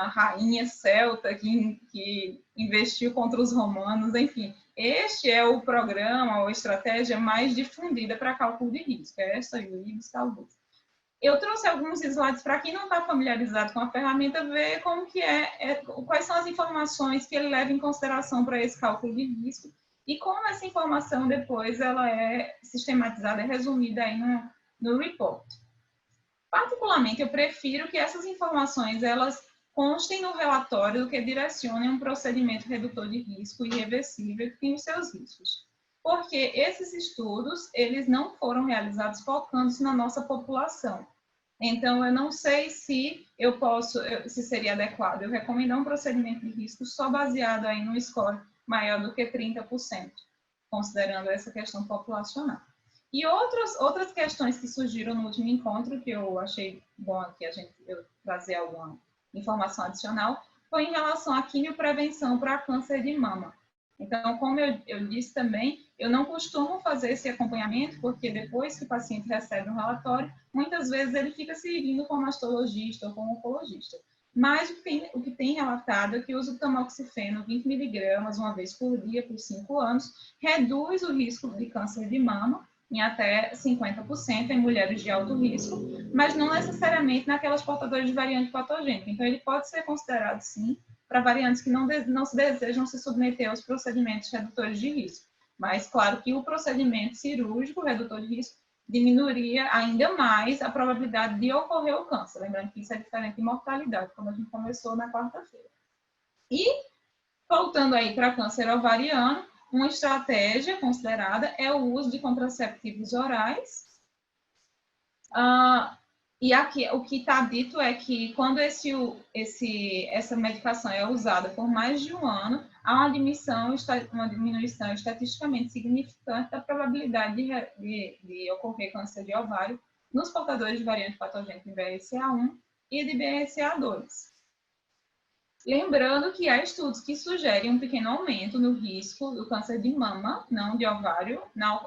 rainha celta que investiu contra os romanos, enfim. Este é o programa ou estratégia mais difundida para cálculo de risco, é esta e o IBIS talvez. Eu trouxe alguns slides para quem não está familiarizado com a ferramenta, ver como que quais são as informações que ele leva em consideração para esse cálculo de risco e como essa informação depois ela é sistematizada, é resumida aí no report. Particularmente, eu prefiro que essas informações elas constem no relatório do que direcionem um procedimento redutor de risco irreversível que tem os seus riscos. Porque esses estudos, eles não foram realizados focando-se na nossa população. Então, eu não sei se eu posso, se seria adequado eu recomendar um procedimento de risco só baseado aí no score maior do que 30%, considerando essa questão populacional. E outras questões que surgiram no último encontro, que eu achei bom aqui eu trazer alguma informação adicional, foi em relação à quimioprevenção para câncer de mama. Então, como eu disse também, eu não costumo fazer esse acompanhamento, porque depois que o paciente recebe um relatório, muitas vezes ele fica seguindo como mastologista ou como oncologista. Mas o que tem relatado é que o uso do tamoxifeno 20 mg uma vez por dia por 5 anos reduz o risco de câncer de mama em até 50% em mulheres de alto risco, mas não necessariamente naquelas portadoras de variante patogênica. Então, ele pode ser considerado, sim, para variantes que não se desejam se submeter aos procedimentos redutores de risco. Mas, claro que o procedimento cirúrgico redutor de risco diminuiria ainda mais a probabilidade de ocorrer o câncer. Lembrando que isso é diferente de mortalidade, como a gente conversou na quarta-feira. E, voltando aí para câncer ovariano, uma estratégia considerada é o uso de contraceptivos orais. E aqui o que está dito é que quando essa medicação é usada por mais de um ano, há uma diminuição estatisticamente significante da probabilidade de ocorrer câncer de ovário nos portadores de variante patogênica de BRCA1 e de BRCA2. Lembrando que há estudos que sugerem um pequeno aumento no risco do câncer de mama, não de ovário,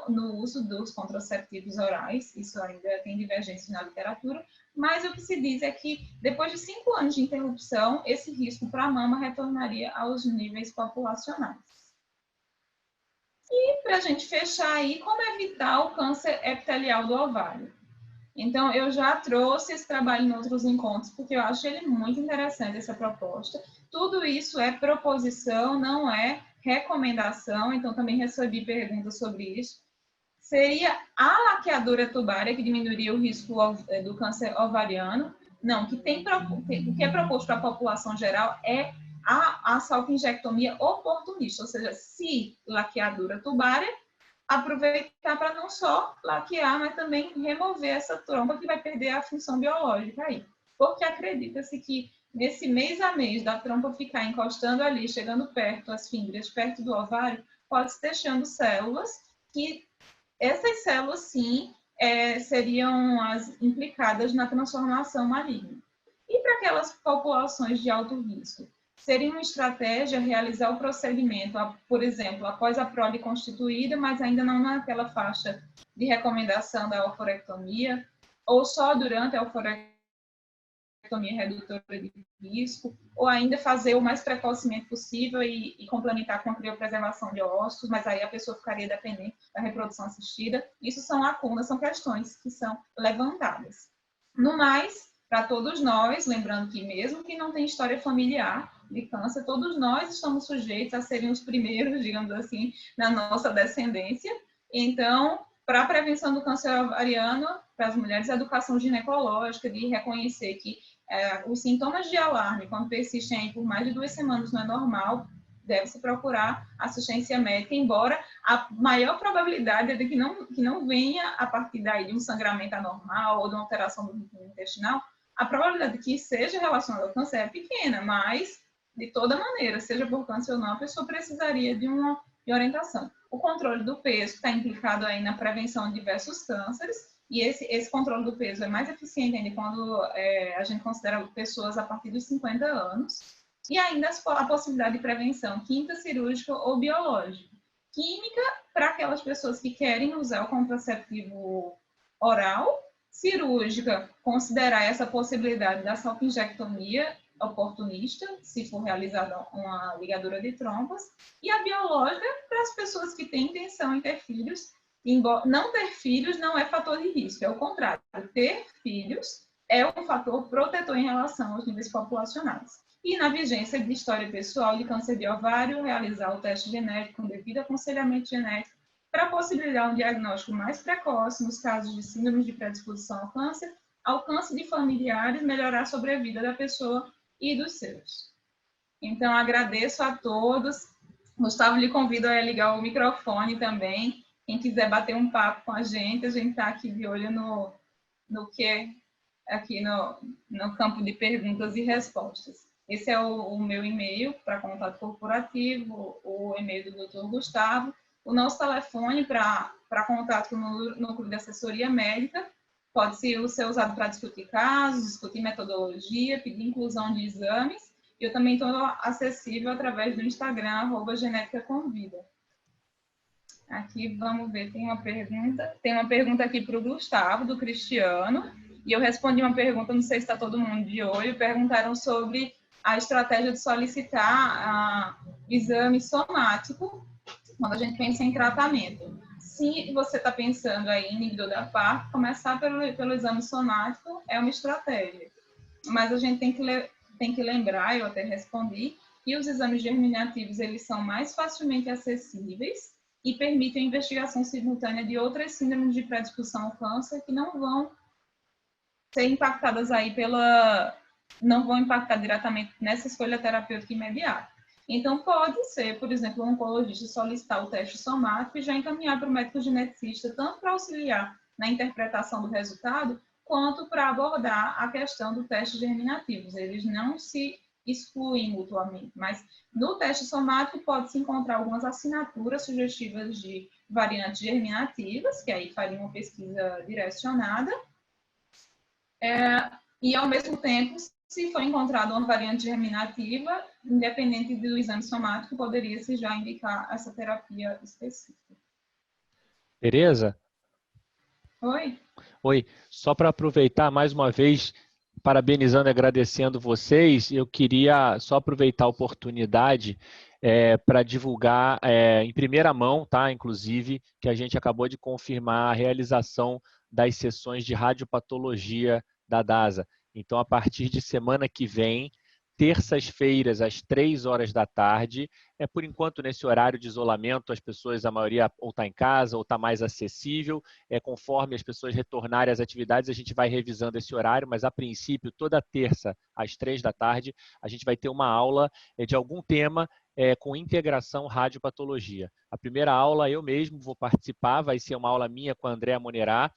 no uso dos contraceptivos orais. Isso ainda tem divergência na literatura, mas o que se diz é que depois de 5 anos de interrupção, esse risco para a mama retornaria aos níveis populacionais. E para a gente fechar aí, como evitar o câncer epitelial do ovário? Então, eu já trouxe esse trabalho em outros encontros, porque eu acho ele muito interessante, essa proposta. Tudo isso é proposição, não é recomendação, então também recebi perguntas sobre isso. Seria a laqueadura tubária que diminuiria o risco do câncer ovariano? Não, o que é proposto para a população geral é a salpingectomia oportunista, ou seja, se laqueadura tubária, aproveitar para não só laquear, mas também remover essa tromba que vai perder a função biológica aí. Porque acredita-se que nesse mês a mês da tromba ficar encostando ali, chegando perto, as fímbrias, perto do ovário, pode se deixando células que essas células, sim, seriam as implicadas na transformação maligna. E para aquelas populações de alto risco? Seria uma estratégia realizar o procedimento, por exemplo, após a prole constituída, mas ainda não naquela faixa de recomendação da oforectomia, ou só durante a oforectomia redutora de risco, ou ainda fazer o mais precocemente possível e complementar com a criopreservação de ossos, mas aí a pessoa ficaria dependente da reprodução assistida. Isso são lacunas, são questões que são levantadas. No mais, para todos nós, lembrando que mesmo que não tenha história familiar de câncer, todos nós estamos sujeitos a serem os primeiros, digamos assim, na nossa descendência. Então, para a prevenção do câncer ovariano, para as mulheres, a educação ginecológica, de reconhecer que os sintomas de alarme, quando persistem por mais de 2 semanas, não é normal, deve-se procurar assistência médica, embora a maior probabilidade é de que não venha a partir daí de um sangramento anormal ou de uma alteração do ritmo intestinal. A probabilidade de que seja relacionada ao câncer é pequena, mas, de toda maneira, seja por câncer ou não, a pessoa precisaria de uma orientação. O controle do peso está implicado aí na prevenção de diversos cânceres, e esse controle do peso é mais eficiente ainda quando a gente considera pessoas a partir dos 50 anos, e ainda a possibilidade de prevenção química, cirúrgica ou biológica. Química, para aquelas pessoas que querem usar o contraceptivo oral, cirúrgica, considerar essa possibilidade da salpingectomia oportunista, se for realizada uma ligadura de trompas, e a biológica para as pessoas que têm intenção em ter filhos. Não ter filhos não é fator de risco, é o contrário. Ter filhos é um fator protetor em relação aos níveis populacionais. E na vigência de história pessoal de câncer de ovário, realizar o teste genético com devido aconselhamento genético para possibilitar um diagnóstico mais precoce nos casos de síndrome de predisposição ao câncer de familiares, melhorar a sobrevida da pessoa e dos seus. Então, agradeço a todos. Gustavo, lhe convido a ligar o microfone também. Quem quiser bater um papo com a gente está aqui de olho no que aqui no campo de perguntas e respostas. Esse é o meu e-mail para contato corporativo, o e-mail do Dr. Gustavo, o nosso telefone para contato no núcleo de assessoria médica, pode ser usado para discutir casos, discutir metodologia, pedir inclusão de exames, e eu também estou acessível através do Instagram, @geneticaconvida. Aqui, vamos ver, tem uma pergunta aqui para o Gustavo, do Cristiano, e eu respondi uma pergunta, não sei se está todo mundo de olho, perguntaram sobre a estratégia de solicitar exame somático quando a gente pensa em tratamento. Se você está pensando aí em inibidor da PARP, começar pelo exame somático é uma estratégia. Mas a gente tem que lembrar, eu até respondi, que os exames germinativos eles são mais facilmente acessíveis e permitem a investigação simultânea de outras síndromes de predisposição ao câncer que não vão ser impactadas aí não vão impactar diretamente nessa escolha terapêutica imediata. Então, pode ser, por exemplo, um oncologista solicitar o teste somático e já encaminhar para o médico geneticista, tanto para auxiliar na interpretação do resultado, quanto para abordar a questão do teste germinativos. Eles não se excluem mutuamente, mas no teste somático pode-se encontrar algumas assinaturas sugestivas de variantes germinativas, que aí faria uma pesquisa direcionada, e ao mesmo tempo, se for encontrada uma variante germinativa, independente do exame somático, poderia-se já indicar essa terapia específica. Tereza? Oi? Oi, só para aproveitar mais uma vez, parabenizando e agradecendo vocês, eu queria só aproveitar a oportunidade para divulgar em primeira mão, tá? Inclusive, que a gente acabou de confirmar a realização das sessões de radiopatologia da DASA. Então, a partir de semana que vem, terças-feiras, às 3 horas da tarde, por enquanto, nesse horário de isolamento, as pessoas, a maioria, ou está em casa, ou está mais acessível. Conforme as pessoas retornarem às atividades, a gente vai revisando esse horário, mas, a princípio, toda terça, às 3 da tarde, a gente vai ter uma aula de algum tema com integração radiopatologia. A primeira aula eu mesmo vou participar, vai ser uma aula minha com a Andréa Monerá,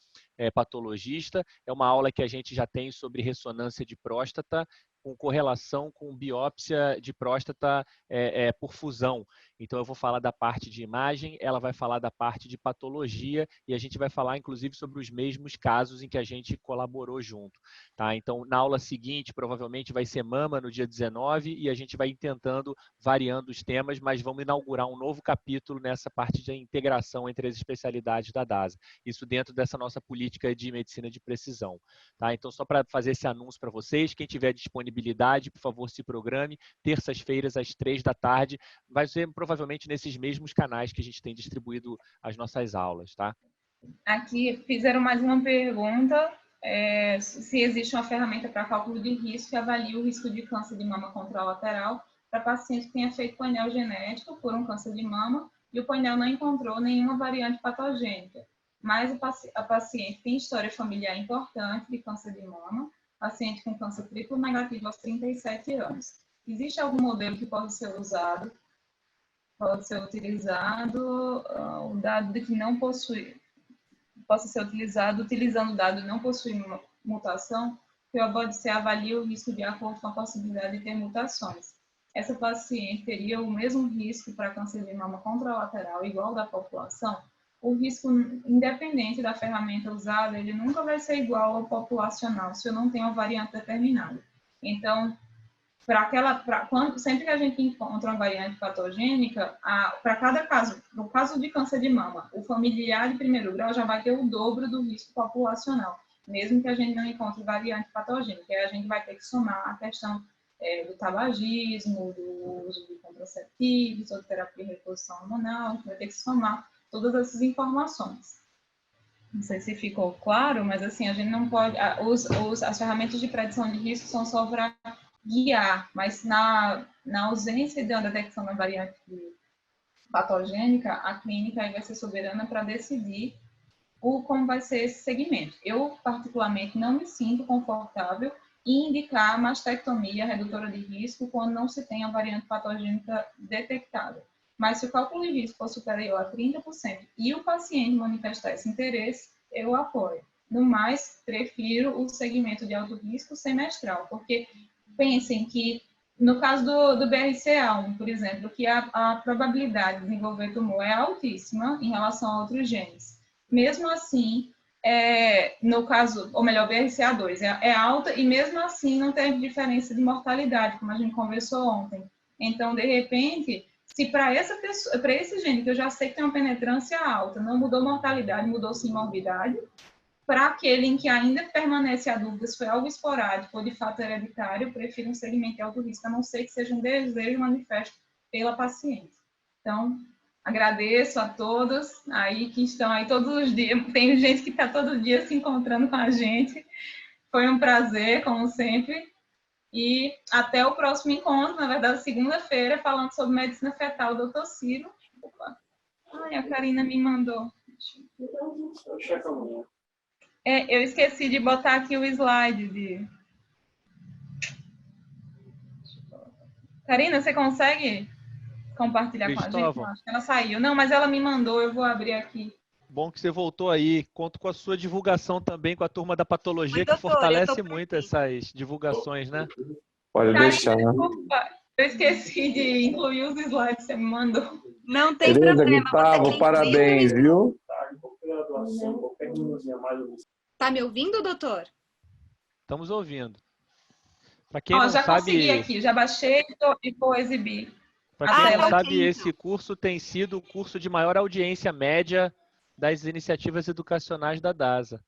patologista. É uma aula que a gente já tem sobre ressonância de próstata, com correlação com biópsia de próstata por fusão. Então, eu vou falar da parte de imagem, ela vai falar da parte de patologia e a gente vai falar, inclusive, sobre os mesmos casos em que a gente colaborou junto. Tá? Então, na aula seguinte, provavelmente vai ser mama no dia 19 e a gente vai tentando, variando os temas, mas vamos inaugurar um novo capítulo nessa parte de integração entre as especialidades da DASA. Isso dentro dessa nossa política de medicina de precisão. Tá? Então, só para fazer esse anúncio para vocês, quem tiver disponibilidade, por favor, se programe. Terças-feiras, às 3 da tarde, vai ser provavelmente nesses mesmos canais que a gente tem distribuído as nossas aulas, tá? Aqui fizeram mais uma pergunta, se existe uma ferramenta para cálculo de risco que avalie o risco de câncer de mama contralateral para paciente que tenha feito painel genético por um câncer de mama e o painel não encontrou nenhuma variante patogênica, mas a paciente tem história familiar importante de câncer de mama, paciente com câncer triplo negativo aos 37 anos. Existe algum modelo que possa ser usado? Pode ser utilizado o dado de que não possui, possa ser utilizado utilizando o dado não possui mutação, que o ABODC avalia o risco de acordo com a possibilidade de ter mutações. Essa paciente teria o mesmo risco para câncer de mama contralateral igual da população? O risco, independente da ferramenta usada, ele nunca vai ser igual ao populacional se eu não tenho uma variante determinada. Então, sempre que a gente encontra uma variante patogênica, para cada caso, no caso de câncer de mama, o familiar de primeiro grau já vai ter o dobro do risco populacional, mesmo que a gente não encontre variante patogênica. Aí a gente vai ter que somar a questão do tabagismo, do uso de contraceptivos, ou terapia de reposição hormonal, a gente vai ter que somar todas essas informações. Não sei se ficou claro, mas assim, a gente não pode... As ferramentas de predição de risco são só para guiar, mas na ausência de uma detecção da variante patogênica, a clínica aí vai ser soberana para decidir como vai ser esse segmento. Eu, particularmente, não me sinto confortável em indicar mastectomia redutora de risco quando não se tem a variante patogênica detectada. Mas se o cálculo de risco for superior a 30% e o paciente manifestar esse interesse, eu apoio. no mais, prefiro o segmento de alto risco semestral, porque pensem que, no caso do BRCA1, por exemplo, que a probabilidade de desenvolver tumor é altíssima em relação a outros genes. Mesmo assim, no caso, ou melhor, BRCA2 é alta e mesmo assim não teve diferença de mortalidade, como a gente conversou ontem. Então, de repente, se para esse gene, que eu já sei que tem uma penetrância alta, não mudou mortalidade, mudou sim morbidade, para aquele em que ainda permanece a dúvida se foi algo esporádico ou de fato hereditário, eu prefiro um segmento de alto risco, a não ser que seja um desejo manifesto pela paciente. Então, agradeço a todos aí que estão aí todos os dias. Tem gente que está todo dia se encontrando com a gente. Foi um prazer, como sempre. E até o próximo encontro, na verdade, segunda-feira, falando sobre medicina fetal, doutor Ciro. Opa. Ai, a Karina me mandou. Eu esqueci de botar aqui o slide. Karina, você consegue compartilhar com a gente? Não, acho que ela saiu. Não, mas ela me mandou, eu vou abrir aqui. Bom que você voltou aí. Conto com a sua divulgação também com a turma da patologia, que fortalece muito essas divulgações, né? Pode deixar. Desculpa, eu esqueci de incluir os slides que você me mandou. Não tem Tereza, problema. Gustavo, parabéns, viu? Tá me ouvindo, doutor? Estamos ouvindo. Para quem não já sabe, consegui aqui, já baixei e vou exibir. Para quem não sabe, esse curso tem sido o curso de maior audiência média das iniciativas educacionais da DASA.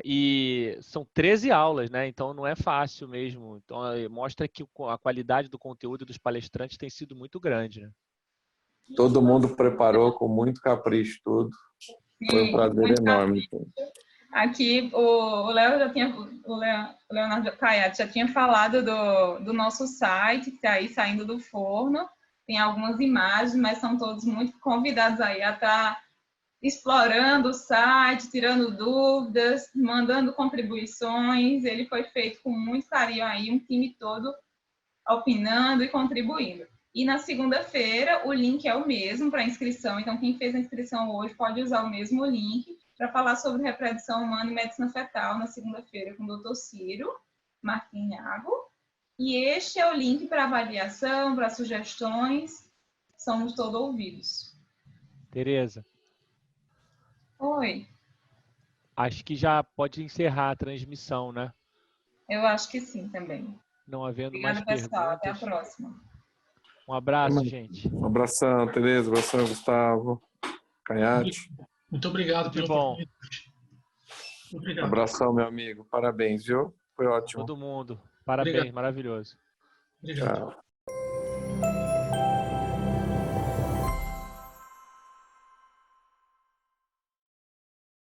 E são 13 aulas, né? Então não é fácil mesmo. Então mostra que a qualidade do conteúdo dos palestrantes tem sido muito grande, né? Todo mundo preparou com muito capricho tudo. Foi um prazer enorme. Aqui o Leonardo Caiati já tinha falado do nosso site, que está aí saindo do forno. Tem algumas imagens, mas são todos muito convidados aí a estar explorando o site, tirando dúvidas, mandando contribuições. Ele foi feito com muito carinho aí, um time todo opinando e contribuindo. E na segunda-feira o link é o mesmo para inscrição, então quem fez a inscrição hoje pode usar o mesmo link para falar sobre reprodução humana e medicina fetal na segunda-feira com o Dr. Ciro Marquinhago. E este é o link para avaliação, para sugestões. Somos todos ouvidos. Tereza. Oi. Acho que já pode encerrar a transmissão, né? Eu acho que sim também. Não havendo Obrigada, mais pessoal. perguntas. Até a próxima. Um abraço, gente. Um abração, Tereza. Um abração, Gustavo. Caiati. Muito obrigado pelo oportunidade. Um abração, meu amigo. Parabéns, viu? Foi ótimo. Todo mundo. Parabéns, obrigado. Maravilhoso. Obrigado. Tchau.